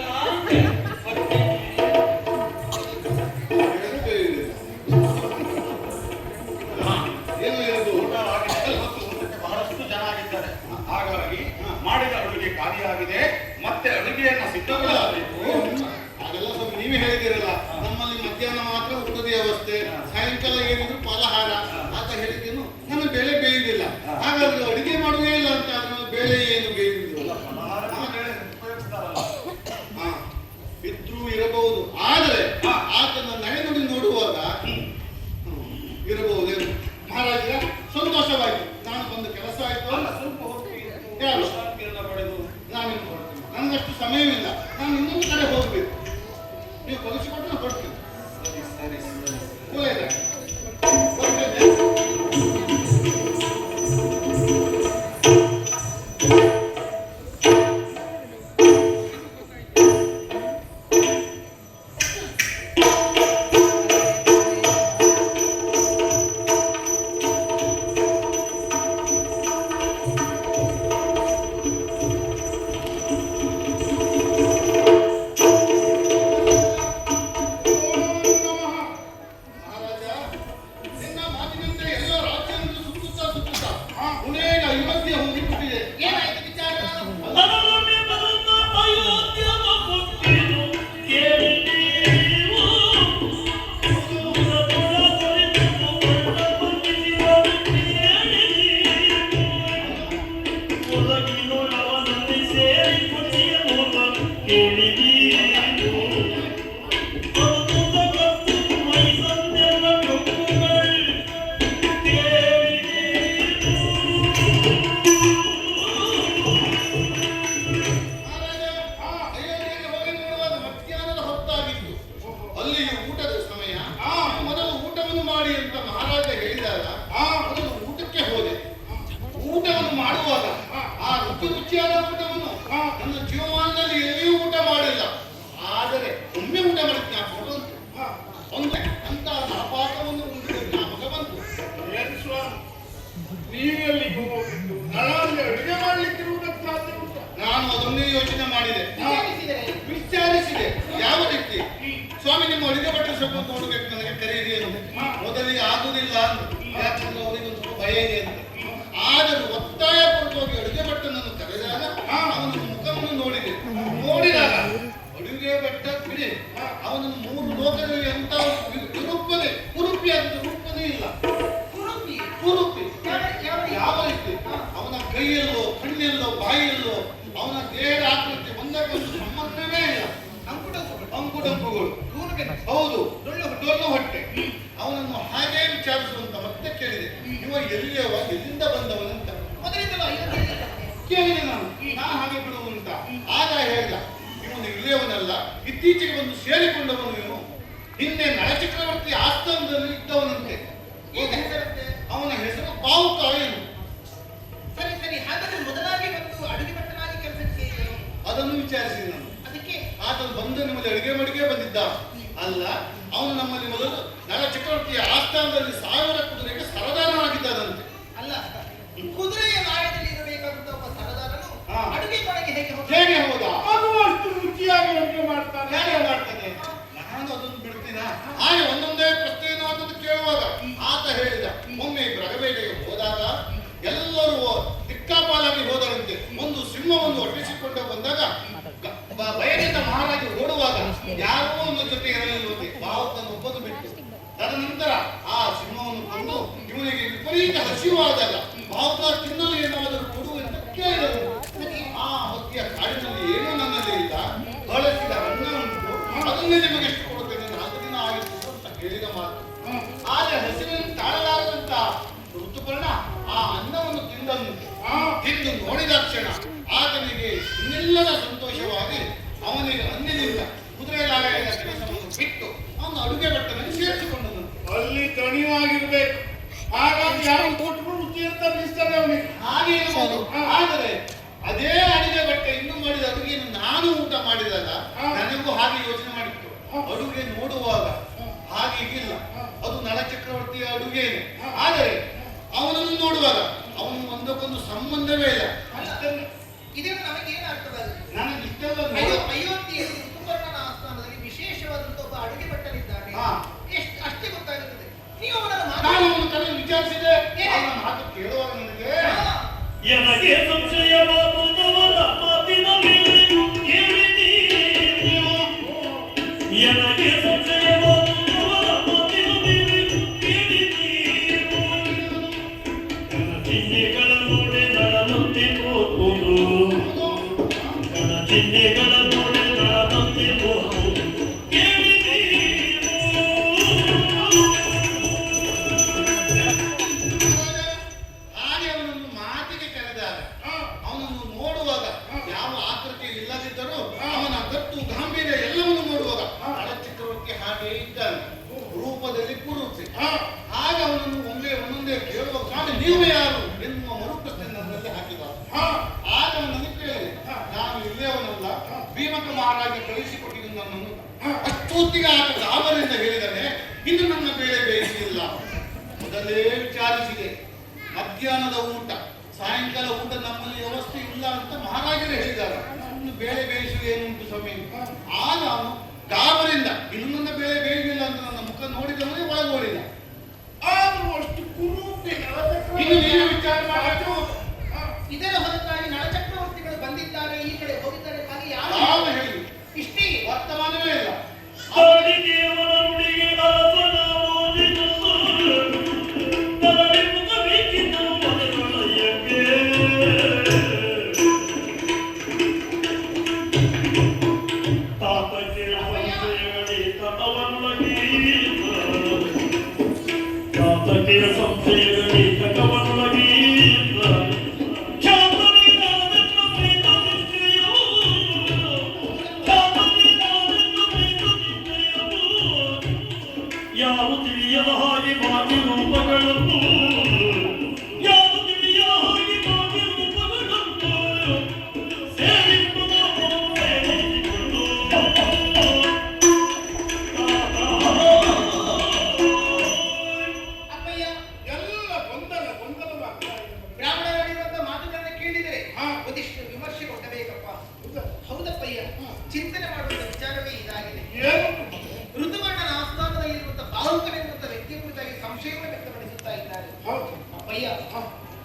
Speaker 4: ಕೊಡ್ತೀನಿ.
Speaker 2: ಸರಿ ಸರಿ ಸರಿ.
Speaker 4: ಒಳ್ಳೆಯದಾಗಿ. ಬರ್ತೇನೆ. ಮಹಾರಾಜ, ನಿನ್ನ ಮಾತಿನಂತೆ ಎಲ್ಲ ರಾಜ್ಯವನ್ನು ಸುತ್ತುತ್ತಾ ಪುಣೆಯ ಅಯೋಧ್ಯೆ ಹೋಗಿಬಿಟ್ಟಿದೆ.
Speaker 1: ಏನಾಯ್ತು ವಿಚಾರ?
Speaker 3: ಅದರೊಳಗೆ ಬರುತ್ತ ಅಯೋಧ್ಯೆಯ ಹುಟ್ಟಿದು ಕೇಳಿ ನೀವು. ಪುರ ತೊರೆದು ಕೊಂಡ ಬಂದಿಸಿದರು ಕೇಳಿ ನೀವು. ಒಳಗಿನೊಳವನಲ್ಲಿ ಸೇರಿ ಕೊಟ್ಟಿಯ ನೋಡ ಕೇಳಿ ನೀವು. ಅದ್ಭುತ ಕತ್ತು ಮೈಸನ್ನೆಲ್ಲ ಡೊಕ್ಕುಗಳು ಕೇಳಿ
Speaker 4: ಮಹಾರಾಜ, ಅಯೋಧ್ಯೆಗೆ ಹೋಗಿ ನೋಡುವಾಗ ಮಧ್ಯಾಹ್ನದ ಹೊತ್ತಾಗಿತ್ತು. ಅಲ್ಲಿಯೂ ಊಟದ ಸಮಯ. ಮೊದಲು ಊಟವನ್ನು ಮಾಡಿ ಅಂತ ಮಹಾರಾಜ ಹೇಳಿದಾಗ ಮೊದಲು ಊಟಕ್ಕೆ ಹೋದೆ. ಊಟವನ್ನು ಮಾಡುವಾಗ ಆ ರುಚಿಯಾದ ಊಟವನ್ನು ನನ್ನ ಜೀವಮಾನದಲ್ಲಿ ಎಲ್ಲಿಯೂ ಊಟ ಮಾಡಿಲ್ಲ. ಆದರೆ ಒಮ್ಮೆ ಊಟ ಮಾಡಿದ ಜ್ಞಾಪಕ ಬಂತು. ಒಮ್ಮೆ ಅಂತ ಅಪಾಕವನ್ನು ಉಂಟು ಜ್ಞಾಪಕ ಬಂತು.
Speaker 2: ಏನು ಸ್ವಾಮಿ, ನೀವೆಲ್ಲಿಗೂ ಹೋಗಿದ್ದು ನಳಲ್ಲಿ ಅಡುಗೆ ಮಾಡ್ಲಿಕ್ಕಿರುವುದಕ್ಕೆ ಸಾಧ್ಯ ಉಂಟಾ?
Speaker 4: ನಾನು ಅದನ್ನೇ ಯೋಚನೆ ಮಾಡಿದೆ,
Speaker 1: ವಿಚಾರಿಸಿದರೆ
Speaker 4: ವಿಚಾರಿಸಿದೆ. ಯಾವ ರೀತಿ ಸ್ವಾಮಿ ನಿಮ್ಮ ಅಡುಗೆ ಭಟ್ರು ಸ್ವಲ್ಪ ನೋಡ್ಬೇಕು, ನನಗೆ ಕರೀರಿ ಎಂದು. ಮೊದಲಿಗೆ ಆಗುದಿಲ್ಲ ಅಂತ, ಯಾಕಂದ್ರೆ ಅವರಿಗೆ ಒಂದು ಸ್ವಲ್ಪ ಭಯ ಇದೆ ಅಂತ. ಆದರೂ ಒತ್ತಾಯ ಪೂರ್ವಕವಾಗಿ ಅಡುಗೆ ಭಟ್ಟನನ್ನು ಕರೆದಾಗ ಅವನ ಮುಖವನ್ನು ನೋಡಿದೆ. ನೋಡಿದಾಗ ಅಡುಗೆ ಭಟ್ಟ ಬಿಡಿ, ಅವನನ್ನು ಮೂರು ಲೋಕದಲ್ಲಿ ಅಂತ ಕುರುಪಿ ಅಂತ ರೂಪನೇ ಇಲ್ಲ.
Speaker 1: ಕುರುಪಿ
Speaker 4: ಕುರುಪಿ
Speaker 1: ಯಾವ
Speaker 4: ಯಾವ ರೀತಿ ಅವನ ಕೈಯಲ್ಲೋ ಕಣ್ಣೆಲ್ಲೋ ಬಾಯಿಯಲ್ಲೋ ಅವನ ದೇಹದ ಆಕೃತಿ ಒಂದಕ್ಕೊಂದು ಸಂಬಂಧವೇ ಇಲ್ಲ. ಅಂಕುಡಂಕುಗಳು. ಹೌದು, ಡೊಳ್ಳು ಹೊಟ್ಟೆ. ಅವನನ್ನು ಹಾಗೆ ವಿಚಾರಿಸುವಂತ ಮತ್ತೆ ಕೇಳಿದೆ, ಇವ ಎಲ್ಲಿಯವ, ಎಲ್ಲಿಂದ ಬಂದವನಂತ
Speaker 1: ಮೊದಲಿಂದಲೂ ಅಯೋಧ್ಯೆಯಲ್ಲಿ
Speaker 4: ಕೇಳಿದೆ ನಾನು. ಹಾಗೆ ಬಿಡುವಂತ. ಆಗ ಹೇಳಿದ, ಇವನು ಇಲ್ಲಿಯವನಲ್ಲ, ಇತ್ತೀಚೆಗೆ ಬಂದು ಸೇರಿಕೊಂಡವನು ಇವನು. ಹಿಂದೆ ನಳಚಕ್ರವರ್ತಿ ಆಸ್ಥಾನದಲ್ಲಿ ಇದ್ದವನಂತೆ.
Speaker 1: ಈಗ ಹೆಸರಂತೆ.
Speaker 4: ಅವನ ಹೆಸರು ಬಾವುಕ ಏನು.
Speaker 1: ಸರಿ ಸರಿ, ಹಾಗಾದ್ರೆ ಮೊದಲಾಗಿ ಬಂದು ಅಡುಗೆ ಭಟ್ಟನಾಗಿ ಕೆಲಸಕ್ಕೆ ಸೇರಿದರು.
Speaker 4: ಅದನ್ನು ವಿಚಾರಿಸಿದೆ ನಾನು.
Speaker 1: ಅದಕ್ಕೆ
Speaker 4: ಆತನು ಬಂದು ನಿಮ್ಮಲ್ಲಿ ಅಡುಗೆ ಮಡಿಗೆ ಬಂದಿದ್ದ ಅಲ್ಲ, ಅವನು ನಮ್ಮಲ್ಲಿ ಮೊದಲು ನಳ ಚಕ್ರವರ್ತಿಯ ಆಸ್ಥಾನದಲ್ಲಿ 1000 ಕುದುರೆಗೆ ಸರದಾರನಾಗಿದ್ದಾನಂತೆ.
Speaker 1: ಅಲ್ಲ, ಕುದುರೆಯ ನಾಯದಲ್ಲಿ ಇರಬೇಕಾದಂತ ಒಬ್ಬ ಸರದಾರನು ಅಡುಗೆ ಮನೆಗೆ ಹೇಗೆ ಹೋಗ?
Speaker 4: ಹೇಗೆ ಹೋದ?
Speaker 2: ಅದು ಅಷ್ಟು ರುಚಿಯಾಗಿ ಅಡುಗೆ ಮಾಡ್ತಾನೆ.
Speaker 4: ಹೇಗೆ ಮಾಡ್ತಾನೆ? ನಾನು ಅದನ್ನು ಬಿಡ್ತೀನ? ಹಾಗೆ ಒಂದೊಂದೇ ಪ್ರಶ್ನೆಯನ್ನು ಆತನು ಕೇಳುವಾಗ ಆತ ಹೇಳಿದ, ಒಮ್ಮೆ ಬ್ರಗಬೇಟೆಗೆ ಹೋದಾಗ ಎಲ್ಲರೂ ದಿಕ್ಕಾಪಾಲಾಗಿ ಹೋದರಂತೆ. ಒಂದು ಸಿಂಹವನ್ನು ಒಟ್ಟಿಸಿಕೊಂಡು ಬಂದಾಗ ಭಯದಿಂದ ಮಹಾರಾಜ ಓಡುವಾಗ ಯಾರೋ ಒಂದು ಜೊತೆ ಇರಲಿಲ್ಲಂತೆ. ಬಾವುಕನ್ನು ಒಬ್ಬನು ಬಿಟ್ಟು ತದನಂತರ ಆ ಸಿಂಹವನ್ನು ಕೊಂದು ಇವನಿಗೆ ವಿಪರೀತ ಹಸಿವಾದಾಗ ಬಾವುಕ ತಿನ್ನಲು ಏನಾದರೂ ಕೊಡು ಎಂದು ಕೇಳಿದರು. ಆ ಹೊತ್ತಿಯ ಕಾಡಿನಲ್ಲಿ ಏನೂ ನನ್ನಲ್ಲಿ ಇಲ್ಲ, ಬಳಸಿದ ಅನ್ನ ಉಂಟು, ಅದನ್ನೇ ನಿಮಗೆ ಎಷ್ಟು ಕೊಡುತ್ತೇನೆ, 4 ದಿನ ಆಗಿತ್ತು ಅಂತ ಹೇಳಿದ ಮಾತು. ಆದರೆ ಹಸಿವನ್ನು ತಾಳಲಾರದಂತ ಋತುಪರ್ಣ ಆ ಅನ್ನವನ್ನು ತಿಂದು ನೋಡಿದ ಕ್ಷಣ ಆತನಿಗೆ ಇನ್ನೆಲ್ಲದ ಸಂತೋಷವಾಗಿ ಅವನಿಗೆ ಅಂದಿನಿಂದ ಕುದುರೆ ಲಾರಿಯ ಕೆಲಸವನ್ನು ಬಿಟ್ಟು ಅವನು ಅಡುಗೆ ಭಟ್ಟನಲ್ಲಿ ಸೇರಿಸಿಕೊಂಡನು.
Speaker 2: ಅಲ್ಲಿ ದಣಿವಾಗಿರ್ಬೇಕು, ಹಾಗಾಗಿ ಯಾರು ಕೊಟ್ಟರು ರುಚಿ ಅಂತ ಅನಿಸ್ತಾನೆ ಅವನಿಗೆ.
Speaker 4: ಹಾಗೆ ಇರಬಹುದು. ಆದರೆ ಅದೇ ಅಡುಗೆ ಭಟ್ಟ ಇನ್ನು ಮಾಡಿದ ಅಡುಗೆಯನ್ನು ನಾನು ಊಟ ಮಾಡಿದಾಗ ನನಗೂ ಹಾಗೆ ಯೋಚನೆ ಮಾಡಿತ್ತು. ಅಡುಗೆ ನೋಡುವಾಗ ಹಾಗೆ ಇಲ್ಲ, ಅದು ನಳ ಚಕ್ರವರ್ತಿಯ ಅಡುಗೆನೆ. ಆದರೆ ಅವನನ್ನು ನೋಡುವಾಗ ಅವನು ಒಂದಕ್ಕೊಂದು ಸಂಬಂಧವೇ ಇಲ್ಲ.
Speaker 1: ಇದನ್ನು ನಮಗೇನಾಗ್ತದೆ?
Speaker 4: ನನಗೆ ಇಷ್ಟೆಲ್ಲ
Speaker 1: ಅಯೋಧ್ಯೆಯಲ್ಲಿ ಋತುಪರ್ಣನ ಆಸ್ಥಾನದಲ್ಲಿ ವಿಶೇಷವಾದಂತ ಒಬ್ಬ ಅಡುಗೆ ಭಟ್ಟನಿದ್ದಾನೆ. ಅಷ್ಟೇ ಗೊತ್ತಾಗುತ್ತದೆ. ನೀವು ಅವನನ್ನು
Speaker 4: ನಾನು ಅವನ ಕಡೆ ವಿಚಾರಿಸಿದೆ. ಅವನ ಮಾತು ಕೇಳುವಾಗ ನನಗೆ
Speaker 3: ನನಗೆ ಸಂಶಯವಾಗುವುದವರ ಮಾತಿನ ಮೇಲೆ ಕೇಳಿ ನೀವು. ನನಗೆ ಸಂಶಯವಾಗುವುದವರ ಮಾತಿನ ಮೇಲೆ ಕೇಳಿ ನೀವು. ನನ್ನ ಚಿಹ್ನೆಗಳ ನೋಡಿ ನಳನಂತೆ ಹೋಗುವುದು, ನನ್ನ ಚಿಹ್ನೆಗಳ ನೋಡಿ ನಳನಂತೆ ಹೋಗುವುದು ಕೇಳಿ ನೀವು.
Speaker 4: ಹಾಗೆ ಅವನನ್ನು ಮಾತಿಗೆ ಕರೆದಾಗ ಅವನನ್ನು ಹಾಗೆ ಇದ್ದಾನೆ, ರೂಪದಲ್ಲಿ ಕುರುಚಿ. ಆಗ ಅವನನ್ನು ಒಂದೊಂದೇ ಕೇಳುವ ಕಾಲ ನೀವು ಯಾರು ಎನ್ನುವ ಮರುಪ್ರಶ್ನೆ ನನ್ನಲ್ಲಿ ಹಾಕಿದ. ಆಗ ಅವನನ್ನು ಕೇಳಿದೆ, ನಾನು ಇಲ್ಲಿಯವನಲ್ಲ, ಭೀಮಕ ಮಹಾರಾಜ ಕಳಿಸಿಕೊಟ್ಟಿದ್ದು ನನ್ನನ್ನು. ಅಷ್ಟೊತ್ತಿಗೆ ಆತ ಗಾಬರಿಂದ ಹೇಳಿದರೆ, ಇನ್ನು ನನ್ನ ಬೇಳೆ ಬೇಯಿಸಿಲ್ಲ. ಮೊದಲೇ ವಿಚಾರಿಸಿದೆ, ಮಧ್ಯಾಹ್ನದ ಊಟ ಸಾಯಂಕಾಲ ಊಟ ನಮ್ಮಲ್ಲಿ ವ್ಯವಸ್ಥೆ ಇಲ್ಲ ಅಂತ ಮಹಾರಾಜರೇ ಹೇಳಿದ್ದಾರೆ. ಇನ್ನು ಬೇಳೆ ಬೇಯಿಸುವುದು ಏನುಂಟು ಸಮಯ. ಆಗ ಅವನು ಗಾಬರಿಂದ ಇನ್ನು ನನ್ನ ಬೇಳೆ ಬೇಯಿಸಿಲ್ಲ ಅಂತ ನನ್ನ ಮುಖ ನೋಡಿದವನೇ ಒಳಗೋಡಿದ.
Speaker 1: ಆದ್ರೂ ಅಷ್ಟು ಕುರೂಪಿ
Speaker 4: ಇನ್ನು ನೀನು ವಿಚಾರ ಮಾಡಬೇಕು.
Speaker 1: ಇದರ ಹೊರತಾಗಿ ನಳಚಕ್ರವರ್ತಿಗಳು ಬಂದಿದ್ದಾರೆ, ಈ ಕಡೆ ಹೋಗಿದ್ದಾರೆ, ಹಾಗೆ
Speaker 4: ಯಾವ
Speaker 1: ಯಾವ
Speaker 4: ಹೇಳಿ
Speaker 1: ಇಷ್ಟೇ
Speaker 4: ವರ್ತಮಾನವೇ ಇಲ್ಲ.
Speaker 3: ಯಾರು ತಿಳಿಯದ ಹಾಗೆ ಬಾಕಿ ರೂಪಗಳನ್ನು ಯಾರು ತಿಳಿಯದ ಹಾಗೆ ಬಾಕಿ ರೂಪಗಳನ್ನು ಸೇರಿಕೊಂಡು
Speaker 1: ಅಪ್ಪಯ್ಯ,
Speaker 2: ಎಲ್ಲ ಗೊಂದಲವಾಗ್ತಾ ಇದೆ.
Speaker 1: ಬ್ರಾಹ್ಮಣರಾಡಿರುವಂತ ಮಾತುಗಳನ್ನ ಕೇಳಿದರೆ ಒಂದಿಷ್ಟು ವಿಮರ್ಶೆ ಕೊಟ್ಟಬೇಕಪ್ಪ. ಹೌದಪ್ಪಯ್ಯ, ಚಿಂತನೆ ಮಾಡುವ ವಿಚಾರವೇ ಇದಾಗಿದೆ.
Speaker 2: ಏನು?
Speaker 1: ಋತುವರ್ಣನ ಆಸ್ಥಾನದಲ್ಲಿರುವಂತಹ ಬಾಹುಕನೆನ್ನುವಂತ ವ್ಯಕ್ತಿಯ ಕುರಿತಾಗಿ ಸಂಶಯವನ್ನು ವ್ಯಕ್ತಪಡಿಸುತ್ತಾ ಇದ್ದಾರೆ.
Speaker 2: ಹೌದು.
Speaker 1: ಅಪ್ಪಯ್ಯ,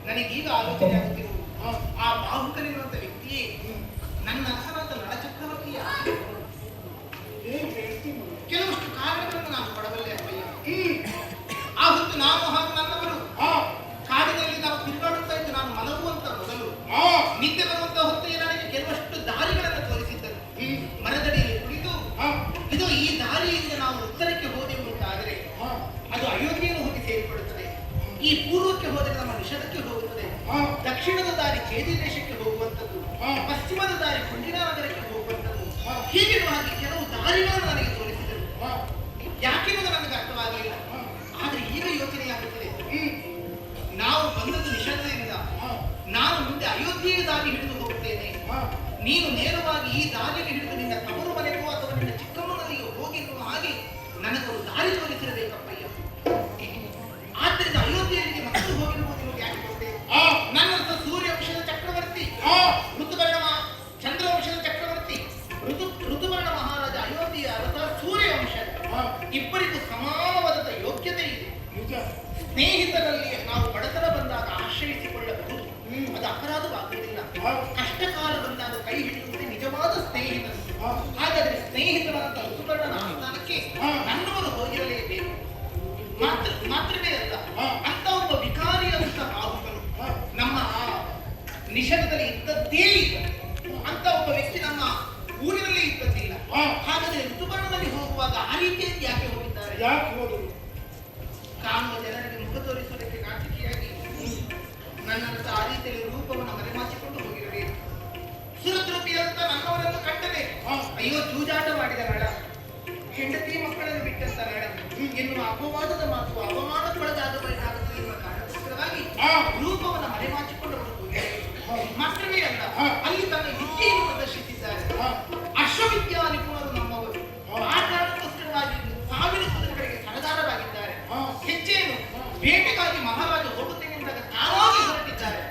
Speaker 1: ನನಗೀಗ ಆಲೋಚನೆ ಆಗುತ್ತಿರುವುದು, ಆ ಬಾಹುಕನೆನ್ನುವಂತ ವ್ಯಕ್ತಿಯೇ ನನ್ನ ಅರ್ಥನಾದ ನಳಚಕ್ರವರ್ತಿಯ
Speaker 2: ಏನ್ ಹೇಳ್ತೀನಿ?
Speaker 1: ಕೆಲವಷ್ಟು ಕಾರಣಗಳನ್ನು ನಾನು ಕೊಡಬಲ್ಲೆ ಅಪ್ಪಯ್ಯ. ಆ ಹೊತ್ತು ನಾನು ಹಾಗೂ ನನ್ನವರು ಕಾಡಿನಲ್ಲಿ ನಾವು ತಿರುಗಾಡುತ್ತಾ ಇದ್ದು ನಾನು ಮಲಗುವಂತ ಮೊದಲು ನಿದ್ದೆ ಬರುವಂತ ಹೊತ್ತಿಗೆ ನನಗೆ ಕೆಲವಷ್ಟು ದಾರಿಗಳನ್ನು ತೋರಿಸಿದ್ದರು. ಮರದಡಿಯಲ್ಲಿ ಕುಳಿತು ಇದು ಈ ದಾರಿಯಿಂದ ನಾವು ಉತ್ತರಕ್ಕೆ ಹೋದೆವು ಅಂತಾದರೆ ಅದು ಅಯೋಧ್ಯೆಯನ್ನು ಹೋಗಿ ಸೇರಿಕೊಳ್ಳುತ್ತದೆ, ಈ ಪೂರ್ವಕ್ಕೆ ಹೋದರೆ ನಮ್ಮ ನಿಷದಕ್ಕೆ ಹೋಗುತ್ತದೆ, ದಕ್ಷಿಣದ ದಾರಿ ಚೇದಿ ದೇಶಕ್ಕೆ ಹೋಗುವಂಥದ್ದು, ಪಶ್ಚಿಮದ ದಾರಿ ಕುಂಡಿನಾ ನಗರಕ್ಕೆ ಹೋಗುವಂಥದ್ದು, ಹೀಗಿರುವ ಹಾಗೆ ಕೆಲವು ದಾರಿಗಳನ್ನು ನನಗೆ ತೋರಿಸಿದರು. ಯಾಕೆಂಬುದು ನನಗೆ ಅರ್ಥವಾಗಲಿಲ್ಲ. ಆದ್ರೆ ಈಗ ಯೋಚನೆಯಾಗುತ್ತದೆ, ನಾವು ಬಂದದ್ದು ನಿಷೇಧದಿಂದ, ನಾನು ಮುಂದೆ ಅಯೋಧ್ಯೆಯ ದಾರಿ ಹಿಡಿದು ಹೋಗುತ್ತೇನೆ, ನೀನು ನೇರವಾಗಿ ಈ ದಾರಿಯನ್ನು ಹಿಡಿದು ನಿನ್ನ ತವರು ಮನೆಗೂ ಅಥವಾ ನಿನ್ನ ಚಿಕ್ಕಮ್ಮನಲ್ಲಿಯೂ ಹೋಗಿರುವ ಹಾಗೆ ನನಗೊಂದು ದಾರಿ ತೋರಿಸಿರಬೇಕಪ್ಪಯ್ಯ. ಆದ್ದರಿಂದ ಅಯೋಧ್ಯೆಯಲ್ಲಿ ಮತ್ತು ಹೋಗಿರುವುದು ನಿಮಗೆ ಯಾಕೆ ಗೊತ್ತೇ? ನನ್ನ ಸೂರ್ಯವಂಶದ ಚಕ್ರವರ್ತಿ, ಋತುವರ್ಣ ಚಂದ್ರವಂಶದ ಚಕ್ರವರ್ತಿ, ಋತುವರ್ಣ ಮಹಾರಾಜ ಅಯೋಧ್ಯೆಯ ಅರಸ ಸೂರ್ಯವಂಶದ, ಇಬ್ಬರಿಗೂ ಸಮಾನವಾದ ಯೋಗ್ಯತೆ ಇದೆ. ಸ್ನೇಹಿತರಲ್ಲಿ ನಾವು ಬಡತನ ಬಂದಾಗ ಆಶ್ರಯಿಸಿಕೊಳ್ಳಬಹುದು, ಅದು ಅಪರಾಧವಾಗುವುದಿಲ್ಲ. ಕಷ್ಟ ಕಾಲ ಬಂದಾಗ ಕೈ ಹಿಡಿಯುವುದು ನಿಜವಾದ ಸ್ನೇಹಿತರು. ಹಾಗಾದರೆ ಸ್ನೇಹಿತರಾದ ಋತುಪರ್ಣನ ಆಸ್ಥಾನಕ್ಕೆ ನನ್ನವರು ಹೋಗಿರಲೇಬೇಕು. ಮಾತ್ರವೇ ಅಲ್ಲ, ಅಂತ ಒಬ್ಬ ವಿಕಾರಿಯಾದಂತಹ ಬಾಹುಕನು ನಮ್ಮ ನಿಷೇಧದಲ್ಲಿ ಇದ್ದದ್ದೇ ಇಲ್ಲ, ಅಂತ ಒಬ್ಬ ವ್ಯಕ್ತಿ ನಮ್ಮ ಊರಿನಲ್ಲಿ ಇದ್ದದ್ದಿಲ್ಲ. ಹಾಗಾದರೆ ಋತುಪರ್ಣದಲ್ಲಿ ಹೋಗುವಾಗ ಆ ರೀತಿಯಲ್ಲಿ ಯಾಕೆ ಹೋಗಿದ್ದಾರೆ?
Speaker 2: ಯಾಕೆ ಹೋದರು?
Speaker 1: ಕಾಣುವ ಜನರಿಗೆ ಮುಖ ತೋರಿಸುವುದಕ್ಕೆ ನಾಚಿಕೆಯಾಗಿ ನನ್ನಂತ ಆ ರೀತಿಯಲ್ಲಿ ರೂಪವನ್ನು ಮರೆಮಾಚಿಕೊಂಡು ಹೋಗಿರಬೇಕು. ಸುರದ್ರೂಪಿಯಂತ ನನ್ನವರನ್ನು ಕಂಡರೆ ಅಯ್ಯೋ ಜೂಜಾಟ ಮಾಡಿದ ನಳ, ಹೆಂಡತಿ ಮಕ್ಕಳನ್ನು ಬಿಟ್ಟಂತ ನಳ ಎನ್ನುವ ಅಪವಾದದ ಮಾತು ಅವಮಾನಕ್ಕೊಳಗಾಗಬೇಕಾಗುತ್ತದೆ ಎನ್ನುವ ಕಾರಣಕ್ಕೋಸ್ಕರವಾಗಿ ರೂಪವನ್ನು ಮರೆಮಾಚಿಕೊಂಡು ಹೋಗಿರಬೇಕು. ಮಾತ್ರವೇ ಅಲ್ಲ, ಅಲ್ಲಿ ತನ್ನ ವಿದ್ಯೆಯನ್ನು ಪ್ರದರ್ಶಿಸಿದ್ದಾರೆ. ಅಶ್ವವಿದ್ಯಾ ನಿಪುಣರು ನಮ್ಮವರು. ಆ ಕಾರಣಕ್ಕೋಸ್ಕರವಾಗಿ ಸಾವಿರ ಕುದುರೆಗಳಿಗೆ ಸರದಾರವಾಗಿದ್ದಾರೆ. ಹೆಚ್ಚೇನು ಬೇಟೆಗಾಗಿ ಮಹಾರಾಜ ಹೋಗುತ್ತೇನೆ ಎಂದಾಗ ತಾವಾಗಿ ಹೊರಟಿದ್ದಾರೆ.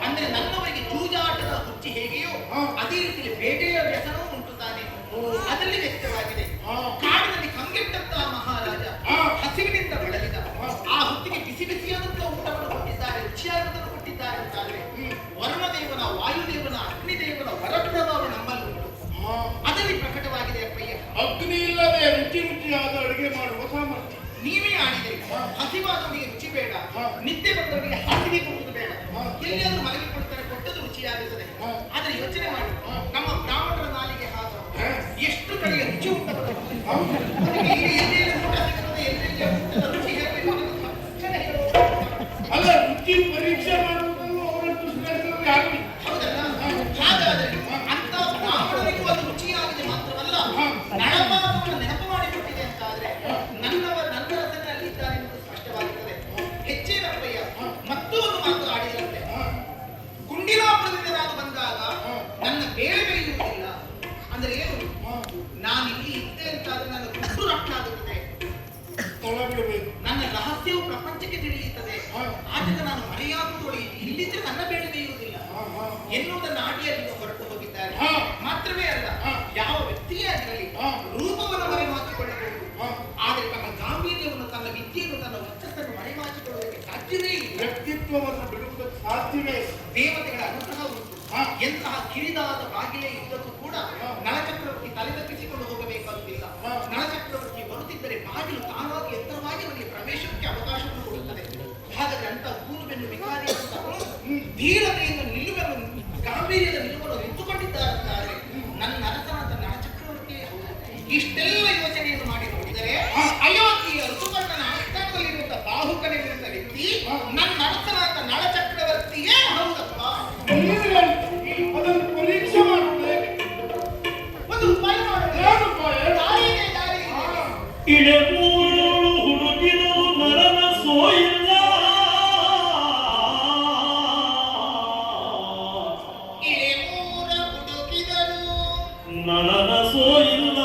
Speaker 1: ಅಂದ್ರೆ ನನ್ನವರಿಗೆ ಜೂಜಾಟದ ಹುಚ್ಚಿ ಹೇಗೆಯೋ ಅದೇ ರೀತಿಯಲ್ಲಿ ಬೇಟೆಯ ವ್ಯಸನವೂ ಉಂಟು ತಾನೆ, ಅದರಲ್ಲಿ ವ್ಯಕ್ತವಾಗಿದೆ. ಕಾಡಿನಲ್ಲಿ ಕಂಗೆಟ್ಟಂತಹ ಮಹಾರಾಜ ಹಸಿವಿನಿಂದ ಬಳಲಿದ. ಆ ಹೊತ್ತಿಗೆ ಬಿಸಿ ಬಿಸಿಯಾದಂತಹ ಊಟವನ್ನು ಕೊಟ್ಟಿದ್ದಾರೆ, ರುಚಿಯಾದದನ್ನು ಕೊಟ್ಟಿದ್ದಾರೆ ಅಂತಾದ್ರೆ ವರುಣದೇವನ, ವಾಯುದೇವನ, ಅಗ್ನಿದೇವನ ವರಪ್ರಭಾವ ನಮ್ಮಲ್ಲುಂಟು. ಅದರಲ್ಲಿ ಪ್ರಕಟವಾಗಿದೆ ಅಪ್ಪಯ್ಯ.
Speaker 2: ಅಗ್ನಿ ಇಲ್ಲದೆ ರುಚಿ ರುಚಿಯಾದ ಅಡುಗೆ ಮಾಡುವ ಸಾಮರ್ಥ್ಯ
Speaker 1: ನೀವೇ ಆಡಿದಿರಿ. ಹಸಿವಾದವನಿಗೆ ರುಚಿ ಬೇಡ, ನಿದ್ದೆ ಬಂದವನಿಗೆ ಹಾಸಿಗೆ ಕೊಡುವುದು ಬೇಡ. ಎಲ್ಲಿಯಾದ್ರೂ ಮನೆಗೆ ಕೊಡ್ತಾರೆ, ಕೊಟ್ಟದ್ದು ರುಚಿಯಾಗುತ್ತದೆ. ಆದ್ರೆ ಯೋಚನೆ ಮಾಡಿ, ನಮ್ಮ ಬ್ರಾಹ್ಮಣರ ನಾಲಿಗೆ ಹಾಗೆ ಎಷ್ಟು ಕಡೆಗೆ ರುಚಿ ಉಂಟು. ರುಚಿ ಹೇಳಬೇಕು
Speaker 2: ಅಲ್ಲ, ರುಚಿ ಪರೀಕ್ಷೆ ಮಾಡುವುದನ್ನು ಅವರಷ್ಟು ಶ್ರೇಷ್ಠರು ಯಾರು?
Speaker 1: ಹೌದಲ್ಲ? ಹಾಗಾದ್ರೆ ಅಂತ ಬ್ರಾಹ್ಮಣರಿಗೂ ಅದು ರುಚಿಯಾಗಿದೆ ಮಾತ್ರವಲ್ಲ, ನಳಮಾನವನ್ನು ನೆನಪು ಮಾಡಿಕೊಟ್ಟಿದೆ ಅಂತಾದ್ರೆ ರಹಸ್ಯವು ಪ್ರಪಂಚಕ್ಕೆ ತಿಳಿಯುತ್ತದೆ. ಆಗ ನಾನು ಮರೆಯಾಗುತ್ತೋಳಿ ಇಲ್ಲಿದ್ರೆ ನನ್ನ ಬೇಡವೇ ಇರುವುದಿಲ್ಲ ಎನ್ನುವುದನ್ನು ಆಡಿಯಲ್ಲಿ ಹೊರಟು ಹೋಗಿದ್ದಾರೆ. ಮಾತ್ರವೇ ಅಲ್ಲ, ಯಾವ ವ್ಯಕ್ತಿಯೇ ಆಗಿರಲಿ ರೂಪವನ್ನು ಮರೆಮಾಚಿಕೊಳ್ಳಬಹುದು, ಆದರೆ ತನ್ನ ಗಾಂಭೀರ್ಯವನ್ನು, ತನ್ನ ವಿದ್ಯೆಯನ್ನು, ತನ್ನ ವರ್ಚಸ್ಸನ್ನು ಮರೆಮಾಚಿಕೊಳ್ಳುವುದಕ್ಕೆ ಸಾಧ್ಯವೇ ಇಲ್ಲ.
Speaker 2: ವ್ಯಕ್ತಿತ್ವವನ್ನು ಬಿಡುವುದಕ್ಕೆ ಸಾಧ್ಯವೇ ಇಲ್ಲ.
Speaker 1: ದೇವತೆಗಳ ಅನುಗ್ರಹ ಉಂಟು. ಎಂತಹ ಕಿರಿದಾದ ಬಾಗಿಲೇ ಇದ್ದಕ್ಕೂ ಕೂಡ ನಳಚಕ್ರವರ್ತಿ ತಲೆದಕ್ಕಿಸಿಕೊಂಡು ಹೋಗಬೇಕಾಗುತ್ತಿಲ್ಲ. ನಳಚಕ್ರವರ್ತಿ ಬರುತ್ತಿದ್ದರೆ ಬಾಗಿಲು ತಾನಾಗಿ ಎತ್ತರವಾಗಿ ಅವನಿಗೆ ಪ್ರವೇಶಕ್ಕೆ ಅವಕಾಶವನ್ನು ಕೊಡುತ್ತದೆ. ಹಾಗಾದ್ರೆ ಅಂತ ಗೂನುಬೆನ್ನು ವಿಕಾರಿಯಾದಂತವರು ಧೀರತೆಯಿಂದ ನಿಲುವನ್ನು, ಗಾಂಭೀರ್ಯದ ನಿಲುವನ್ನು ನಿಂತುಕೊಂಡಿದ್ದಾರಂತಾರೆ. ನನ್ನ ಅರಸನಾದ ನಳಚಕ್ರವರ್ತಿಯೇ ಹೌದು. ಇಷ್ಟೆಲ್ಲ ಯೋಚನೆಯನ್ನು ಮಾಡಿ ನೋಡಿದರೆ ಅಯೋಧ್ಯೆಯ ಋತುಪರ್ಣನ ಆಸ್ಥಾನದಲ್ಲಿರುವಂತಹ ಬಾಹುಕನೆ ವಿರುದ್ಧ ವ್ಯಕ್ತಿ ನನ್ನ ಅರಸನಾದ ನಳಚಕ್ರವರ್ತಿಯೇ ಹೌದಪ್ಪ.
Speaker 2: ಅದನ್ನು ಪರೀಕ್ಷೆ ಮಾಡುವುದೇ
Speaker 1: ಒಂದು ಉಪಾಯ ಮಾಡುವುದು. ದಾರಿ ಇದೆ.
Speaker 3: ಇಳೆಮೂರು ಹುಡುಗಿದವು ನರನ ಸೋಯಿಲ್ಲ,
Speaker 1: ಇಳೆಮೂರ ಹುಡುಕಿದರು
Speaker 3: ನರನ ಸೋಯಿಲ್ಲ,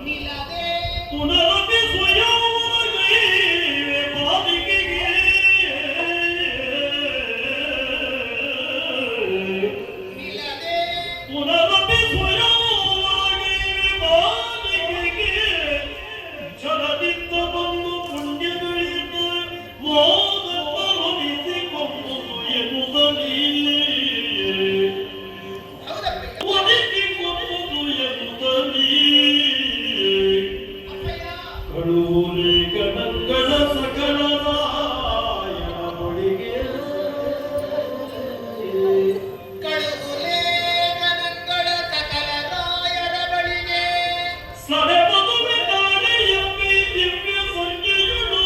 Speaker 1: ನಿಲ್ಲದೆ
Speaker 3: ಪುನರಪಿ ಸ್ವಯಂವರಗೈವೆ ಬಾಲಿಕೆಗೆ,
Speaker 1: ನಿಲ್ಲದೆ
Speaker 3: ಪುನರಪಿ ಸ್ವಯಂವರಗೈವೆ ಬಾಲಿಕೆಗೆ, ಛಲದಿಂದ ಬಂದು ಪುಣ್ಯಗಳಿಂದ ಮೋದನಿಸಿಕೊಂಬುದು ಎನ್ನುವುದರಲ್ಲಿ
Speaker 1: ಹೌದಪ್ಪಯ್ಯ.
Speaker 3: ಒಲಿಸಿಕೊಂಬುದು ಎನ್ನುವುದರಲ್ಲಿ
Speaker 1: ಅಪ್ಪಯ್ಯ,
Speaker 3: ಕಳುವುಲೆ ಕಣಗಳ ಸಕಲ ರಾಯನ ಬಳಿಗೆ,
Speaker 1: ಕಳುಗುಲೆ ಗಣಗಳ ಸಕಲ ರಾಯರ ಬಳಿಗೆ
Speaker 3: ಸರೆ ಮದುವೆ ನಾಳೆಯಮ್ಮಿ ದಿವ್ಯ ಸಂಜೆಗಳು,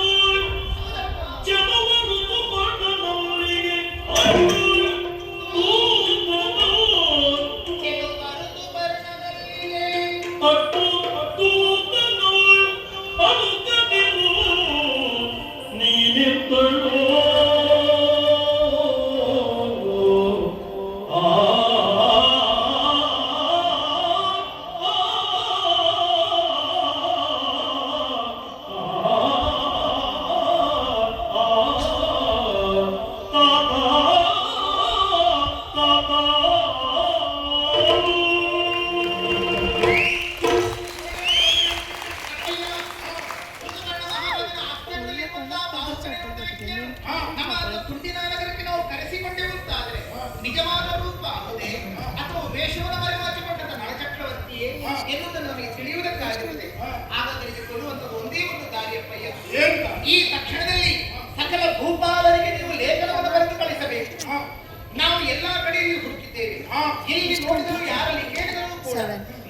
Speaker 3: ಚಲವ ಋತುಪರ್ಣನವರಿಗೆ
Speaker 1: ಚೆಲುವ ಋತುಪರ್ಣದಲ್ಲಿಯೇ
Speaker 3: ನೀನಿದ್ದಳು
Speaker 1: ಅಪ್ಪಯ್ಯ, ಋತುಪರ್ಣದ ಮಹಾರಾಜನ ಆಸ್ಥಾನದಲ್ಲಿ ಬಂದ ಬಾಹುಕನೆ ಅಂತ ವ್ಯಕ್ತಿಯನ್ನು ನಮ್ಮ ಕುಂಟಿನ ನಗರಕ್ಕೆ ನಾವು ಕರೆಸಿಕೊಂಡೆವು ಅಂತಾದರೆ ನಿಜವಾದ ರೂಪ ಅದೇ ಅಥವಾ ವೇಷವನ್ನು ಮರೆಮಾಚಿಕೊಂಡಂತ ನಳಚಕ್ರವರ್ತಿಯೇ ಎನ್ನುವುದನ್ನು ನಮಗೆ ತಿಳಿಯುವುದಕ್ಕಾಗಿರುತ್ತದೆ. ಹಾಗಾದರೆ ಇದಕ್ಕೆ ಕೊಡುವಂಥದ್ದು ಒಂದೇ ಒಂದು ದಾರಿಯಪ್ಪಯ್ಯ.
Speaker 2: ಏಂತ
Speaker 1: ಈ ತಕ್ಷಣದಲ್ಲಿ ಸಕಲ ಭೂಪಾಲರಿಗೆ ನೀವು ಲೇಖನವನ್ನು ಬರೆದು ಕಳಿಸಬೇಕು. ನಾವು ಎಲ್ಲಾ ಕಡೆಯಲ್ಲಿ ಹುಡುಕಿದ್ದೇವೆ. ಇಲ್ಲಿ ನೋಡಿದರೂ ಯಾರಲ್ಲಿ ಕೇಳಿದರೂ ಕೂಡ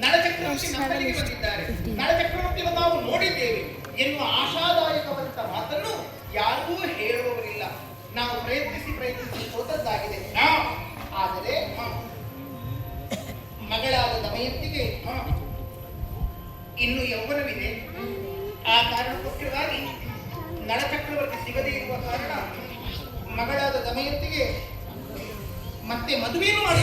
Speaker 1: ನಳಚಕ್ರವರ್ತಿ ನಮ್ಮಲ್ಲಿಗೆ ಬಂದಿದ್ದಾರೆ, ನಳಚಕ್ರವರ್ತಿಯನ್ನು ನಾವು ನೋಡಿದ್ದೇವೆ ಎನ್ನುವ ಆಶಾದಾಯಕವಂತ ಮಾತನ್ನು ಯಾರಿಗೂ ಹೇಳುವವರಿಲ್ಲ. ನಾವು ಪ್ರಯತ್ನಿಸಿ ಹೋದದ್ದಾಗಿದೆ. ಆದರೆ ಮಗಳಾದ ದಮಯಂತಿಗೆ ಇನ್ನು ಯೌವನವಿದೆ. ಆ ಕಾರಣಕ್ಕೋಸ್ಕರವಾಗಿ ನಳಚಕ್ರವರ್ತಿ ಸಿಗದೇ ಇರುವ ಕಾರಣ ಮಗಳಾದ ದಮಯಂತಿಗೆ ಮತ್ತೆ ಮದುವೆಯನ್ನು ಮಾಡಿ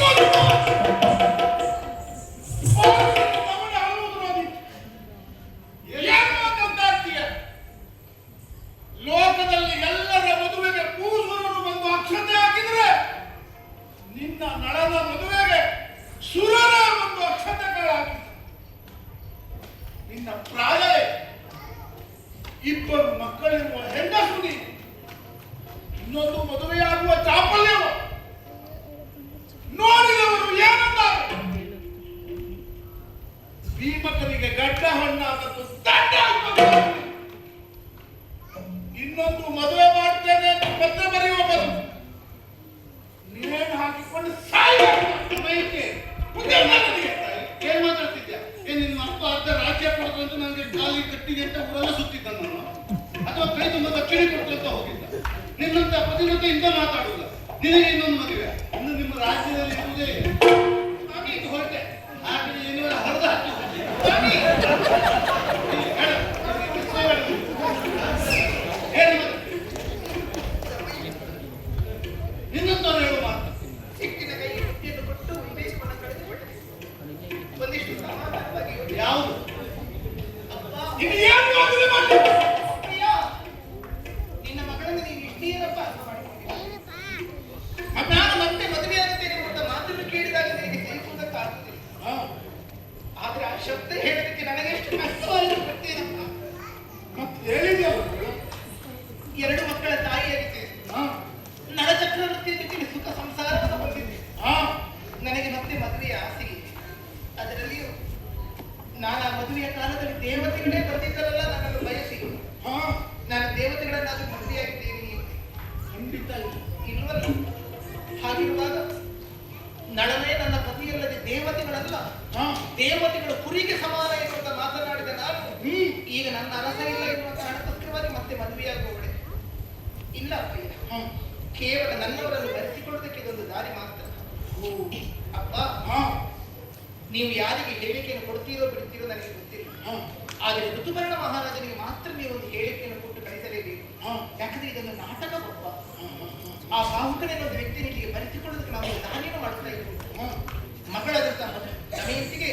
Speaker 2: ಲೋಕದಲ್ಲಿ ಎಲ್ಲರ ಮದುವೆಗೆ ಪೂರ್ವರನ್ನು ಬಂದು ಅಕ್ಷತೆ ಹಾಕಿದ್ರೆ ನಿನ್ನ ನಳನ ಮದುವೆಗೆ ಸುರರ ಒಂದು ಅಕ್ಷತೆಗಳಾಗಿ ನಿನ್ನ ಪ್ರಾಯ ಇಬ್ಬರು ಮಕ್ಕಳಿರುವ ಹೆಂಡಸು ನೀನು, ಇನ್ನೊಂದು ಮದುವೆಯಾಗುವ ಚಾಪಲ್ಯವು ನೋಡಿದವರು ಏನಂತಾರೆ? ಭೀಮಕನಿಗೆ ಗಡ್ಡ ಹಣ್ಣಾದದ್ದು ದಂಡ ಹಾಕಬೇಕು. ಇನ್ನೊಂದು ಮದುವೆ ಮಾಡ್ತೇನೆ ಅಂತ ಪತ್ರ ಬರೆಯುವ ಬದಲು ನೇಣು ಹಾಕಿಕೊಂಡು ಸಾಯಿಕೆ
Speaker 4: ಏನ್ ಮಾತಾಡ್ತಿದ್ಯಾ? ಏನ್ ನಿನ್ನ ಅಪ್ಪ ಅರ್ಧ ರಾಜ್ಯ ಕೊಡ್ತು ಅಂತ ನನಗೆ ಕಾಲಿ ಕಟ್ಟಿಗೆ ಅಂತ ಊರೆಲ್ಲ ಸುತ್ತಿದ್ದ ನಾನು, ಅಥವಾ ಕೈ ತುಂಬ ದಕ್ಷಿಣ ಕೊಡ್ತು ಅಂತ ಹೋಗಿದ್ದ? ನಿನ್ನಂತ ಪತಿನಂತೆ ಇಂತ ಮಾತಾಡುಲ್ಲ. ನಿನಗೆ ಇನ್ನೊಂದು ಮದುವೆ, ಇನ್ನು ನಿಮ್ಮ ರಾಜ್ಯದಲ್ಲಿ ಇರುವುದೇ ಇಲ್ಲ. ನಾನು ಇದು ಹೊರಟೆ, ಹಾಗೆ ಏನಿಲ್ಲ ಹೊಡೆದು ಹಾಕಿ ನಿನ್ನಂತವ್ರು ಹೇಳುವ ಮಾತು.
Speaker 1: ಸಿಕ್ಕಿನ ಕೈ ಮುಟ್ಟಿಯನ್ನು ಕೊಟ್ಟು ಉದ್ದೇಶವನ್ನು ಕಳೆದುಕೊಂಡೆ. ಒಂದಿಷ್ಟು ಸಮಾಧಾನವಾಗಿ
Speaker 4: ಯಾವುದು
Speaker 1: ಅಪ್ಪ
Speaker 2: ಇದು ಏನು ಮದುವೆ ಮಾಡಿ.
Speaker 1: ಅಯ್ಯ, ನಿನ್ನ ಮಗಳನ್ನು ನೀನು ಇಷ್ಟೇನಪ್ಪ ಅರ್ಥ ಮಾಡಿಕೊಂಡಿಲ್ಲ. ನಾನು ಮತ್ತೆ ಮದುವೆಯಾಗುತ್ತೇನೆ ಎಂಬ ಮಾತನ್ನು ಕೇಳಿದಾಗ ನಿನಗೆ ಸಹಿಸುವುದಕ್ಕಾಗುತ್ತಿಲ್ಲ. ಆದ್ರೆ ಆ ಶಬ್ದ ಹೇಳೋದಕ್ಕೆ ನನಗೆ ಎಷ್ಟು ಕಷ್ಟವಾಗಿದೆ ಗೊತ್ತೇನಪ್ಪ.
Speaker 2: ಮತ್ತೆ ಹೇಳಿದ್ಯಲ್ಲ,
Speaker 1: 2 ಮಕ್ಕಳ ತಾಯಿಯಾಗಿದ್ದೇನೆ. ನಳಚಕ್ರವರ್ತಿಯಲ್ಲಿ ಸುಖ ಸಂಸಾರವನ್ನು ಹೊಂದಿದ್ದೆ. ನನಗೆ ಮತ್ತೆ ಮದುವೆಯ ಆಸೆ ಇದೆ. ಅದರಲ್ಲಿಯೂ ನಾನು ಆ ಮದುವೆಯ ಕಾಲದಲ್ಲಿ ದೇವತೆಗಳೇ ಬರ್ತಿದ್ದರಲ್ಲ ನನ್ನನ್ನು ಬಯಸಿ. ನಾನು ದೇವತೆಗಳನ್ನಾದ್ರೂ ಮದುವೆಯಾಗಿದ್ದೇನೆ.
Speaker 2: ಖಂಡಿತ
Speaker 1: ಇಲ್ವಲ್ಲ. ಹಾಗಿರುವಾಗ ನಳನೇ ನನ್ನ ಪತಿಯಲ್ಲದೆ ದೇವತೆಗಳಲ್ಲ, ದೇವತೆಗಳು ಕುರಿಗೆ ಸಮಾನ ಎನ್ನುವಂತ ಮಾತನಾಡಿದ ನಾನು ಈಗ ನನ್ನ ಅರಸ ಇಲ್ಲ ಎನ್ನುವ ಕಾರಣಕ್ಕೋಸ್ಕರವಾಗಿ ಮತ್ತೆ ಮದುವೆಯಾಗುವವಳೆ ಇಲ್ಲ ಅಪ್ಪಯ್ಯ. ಕೇವಲ ನನ್ನವರನ್ನು ಬರೆಸಿಕೊಳ್ಳೋದಕ್ಕೆ ಇದೊಂದು ದಾರಿ ಮಾತ್ರ. ಅಪ್ಪ, ನೀವು ಯಾರಿಗೆ ಹೇಳಿಕೆಯನ್ನು ಕೊಡ್ತೀರೋ ಬಿಡ್ತೀರೋ ನನಗೆ ಗೊತ್ತಿಲ್ಲ. ಆದರೆ ಋತುಪರ್ಣ ಮಹಾರಾಜನಿಗೆ ಮಾತ್ರ ನೀವು ಒಂದು ಹೇಳಿಕೆಯನ್ನು ಕೊಟ್ಟು ಕಳಿಸಲೇಬೇಕು. ಯಾಕಂದ್ರೆ ಇದೊಂದು ನಾಟಕ ಒಬ್ಬ ಆ ಬಾಹುಕನೆಯ ಒಂದು ವ್ಯಕ್ತಿನಿಗೆ ಬರೆಸಿಕೊಳ್ಳೋದಕ್ಕೆ ನಾವು ದಾರಿಯನ್ನು ಮಾಡ್ತಾ ಇದ್ದೀವಿ. ಮಗಳಾದಂತಹ ದಮಯಂತಿಗೆ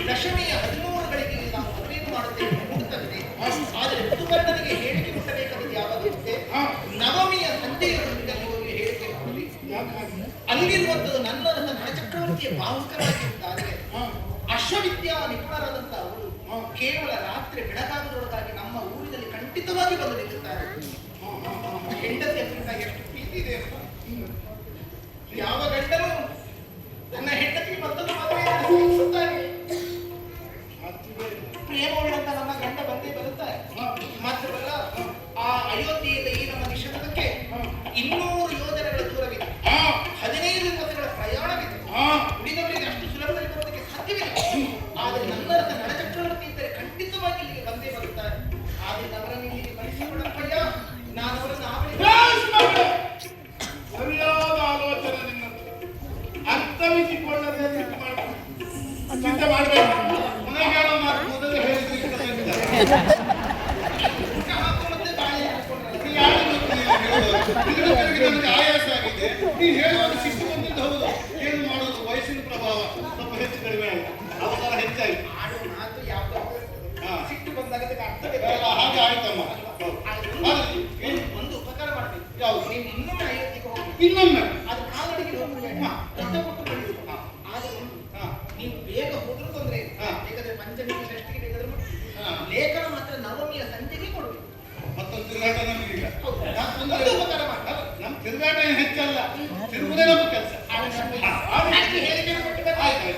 Speaker 1: ದಶಮಿಯ 13 ಗಳಿಗೆ ನಾವು ಮದುವೆಯನ್ನು ಮಾಡುತ್ತೇವೆ ನೋಡುತ್ತದೆ. ಆದರೆ ಋತುಪರ್ಣನಿಗೆ ಹೇಳಿಕೆ ಕೊಟ್ಟಬೇಕಾದದ್ದು ಯಾವಾಗ ಇರುತ್ತೆ? ನವಮಿಯ ಸಂಜೆಯಲ್ಲಿ ಹೋಗಿ ಹೇಳಿಕೆ ಕೊಡಲಿ. ಅಲ್ಲಿರುವಂತದ್ದು ನನ್ನ ನಳಚಕ್ರವರ್ತಿಯ ಬಾಹುಕರಾಗಿರುತ್ತಾರೆ. ಅಶ್ವವಿದ್ಯಾ ನಿಪುಣರಾದಂತಹ ಅವರು ಕೇವಲ ರಾತ್ರಿ ಬೆಳಗಾಗುವುದರೊಳಗಾಗಿ ನಮ್ಮ ಊರಿನಲ್ಲಿ ಖಂಡಿತವಾಗಿ ಬಂದು ನಿಲ್ಲುತ್ತಾರೆ. ಹೆಂಡತಿಯ ಕುರಿತ ಎಷ್ಟು ಪ್ರೀತಿ ಇದೆ ಅಂತ. ಯಾವ ಗಂಡನು ನನ್ನ ಹೆಂಡತಿಗೆ ಮತ್ತೊಂದು ಮದುವೆ ನಡೆಸುತ್ತಾನೆ. ಪ್ರೇಮವುಳ್ಳಂತ ನಮ್ಮ ಗಂಡ ಬಂದೇ ಬರುತ್ತಾರೆ. ಮಾತ್ರವಲ್ಲ, ಆ ಅಯೋಧ್ಯೆಯಿಂದ ಈ ನಮ್ಮ ನಿಷೇಧಕ್ಕೆ 200 ಯೋಜನೆಗಳ ದೂರವಿದೆ. 15 ದಿವಸಗಳ ಪ್ರಯಾಣವಿದೆ. ಉಳಿದವರಿಗೆ ಅಷ್ಟು ಸುಲಭದಲ್ಲಿ ಬರೋದಕ್ಕೆ ಸಾಧ್ಯವಿಲ್ಲ. ಆದರೆ ನನ್ನ ನಳಚಕ್ರವರ್ತಿ ಇದ್ದರೆ ಖಂಡಿತವಾಗಿ ಇಲ್ಲಿಗೆ ಬಂದೇ ಬರುತ್ತಾರೆ. ಆದರೆ ಅವರನ್ನು ಇಲ್ಲಿಗೆ ಕಳಿಸಿಕೊಳ್ಳಪ್ಪಯ್ಯ. ನಾನು ಅವರನ್ನು
Speaker 2: ಸರಿಯಾದ ಆಲೋಚನೆ ನಿನ್ನದು. ಅರ್ಥವಿಸಿಕೊಳ್ಳದೆ ಚಿಂತೆ ಮಾಡಬೇಕು. ನನಗೆ ಹೇಳೋ ಮಾತು ಮೊದಲು ಹೇಳಿದ್ರೆ
Speaker 4: ಆಯಾಸ ಆಗಿದೆ. ನೀನು ಹೇಳುವಾಗ ಶಿಸ್ತು ಬಂದಿದ್ದು ಹೌದು. ಏನು ಮಾಡೋದು, ವಯಸ್ಸಿನ ಪ್ರಭಾವ ಸ್ವಲ್ಪ ಹೆಚ್ಚು ಕಡಿಮೆ ಆಯಿತು. ಅವಸರ ಹೆಚ್ಚಾಯಿತು.
Speaker 1: ಆಡುವ ಮಾತು ಯಾವ ಸಿಟ್ಟು ಬಂದಾಗ ಅದಕ್ಕೆ ಅರ್ಥವೇ
Speaker 4: ಹಾಗೆ ಆಯ್ತಮ್ಮ.
Speaker 1: ಒಂದು ಉಪಕಾರ ಮಾಡಬೇಕು.
Speaker 4: ಯಾವುದು?
Speaker 1: ನೀವು ಇನ್ನೊಮ್ಮೆ ಅಯೋಧ್ಯೆಗೆ ಹೋಗಿ
Speaker 4: ಇನ್ನೊಮ್ಮೆ
Speaker 1: ಅದು ಕಾಲಡಿಗೆ ಹೋಗಬೇಡ. ಕಷ್ಟಪಟ್ಟು ಕಳಿಸಿಕೊಡ. ಆದರೆ ಒಂದು ನೀವು ಬೇಗ ಹೋದ್ರೂ ತೊಂದರೆ ಇಲ್ಲ. ಬೇಕಾದ್ರೆ ಪಂಚಮಿ ಷಷ್ಠಿಗೆ ಬೇಕಾದ್ರೆ ಲೇಖನ ಮಾತ್ರ ನವಮಿಯ ಸಂಜೆಗೆ ಕೊಡಬೇಕು.
Speaker 4: ಮತ್ತೊಂದು ತಿರುಗಾಟ ನಮಗೀಗ.
Speaker 1: ಒಂದು ಉಪಕಾರ ಮಾಡಿ.
Speaker 4: ನಮ್ಮ ತಿರುಗಾಟ ಏನು ಹೆಚ್ಚಲ್ಲ, ತಿರುಗುದೇ ನಮ್ಮ ಕೆಲಸ.
Speaker 1: ಹೇಳಿಕೆ ಕೊಟ್ಟು
Speaker 4: ಆಯ್ತು.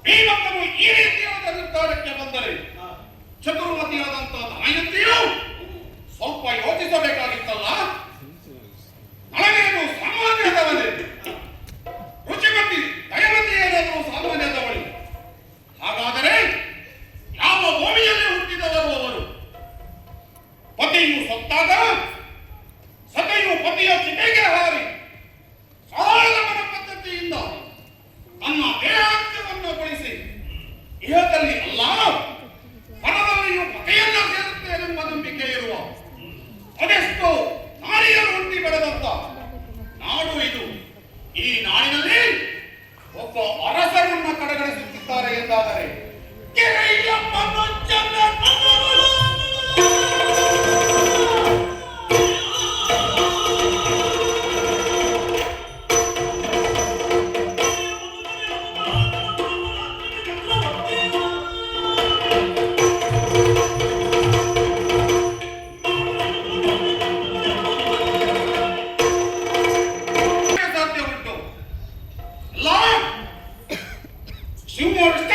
Speaker 2: ಭೀಮಪ್ಪನು ಈ ರೀತಿಯಾದ ನಿರ್ಧಾರಕ್ಕೆ ಬಂದರೆ ಚತುರ್ಮತಿಯಾದಂತಹ ದಮಯಂತಿಯು ಸ್ವಲ್ಪ ಯೋಚಿಸಬೇಕಾಗಿತ್ತಲ್ಲ. ನನಗೇನು ಸಾಮಾನ್ಯದವನೇ, ರುಚಿಮತಿ ದಯವತಿಯೇನಾದರೂ ಸಾಮಾನ್ಯದವಳು. ಹಾಗಾದರೆ ಯಾವ ಭೂಮಿಯಲ್ಲಿ ಹುಟ್ಟಿದವರು ಅವರು? ಪತಿಯು ಸತ್ತಾಗ ಸತೆಯು ಪತಿಯ ಚಿತೆಗೆ ಹಾರಿ ಸಾಲಮನ ಪದ್ಧತಿಯಿಂದ ತನ್ನ ದೇಹಾಂತ್ಯವನ್ನು ಬಳಸಿ ಇಹದಲ್ಲಿ ಅಲ್ಲ ಪರದಲ್ಲಿಯೂ ಪತಿಯನ್ನ ಸೇರುತ್ತೇನೆಂಬ ನಂಬಿಕೆ ಇರುವ ಅದೆಷ್ಟು ನಾರಿಯರು ಹುಟ್ಟಿ ಬೆಳೆದಂತ ನಾಡು ಇದು. ಈ ನಾಡಿನಲ್ಲಿ ಒಬ್ಬ ಅರಸರನ್ನ ಕಡೆಗಣಿಸುತ್ತಿದ್ದಾರೆ ಎಂದಾದರೆ ಗಿರಿಯಮ್ಮನು ಚಂದ್ರನನ್ನು ಸಾಧ್ಯ ಉಂಟು. ಶಿವಮೊಗ್ಗ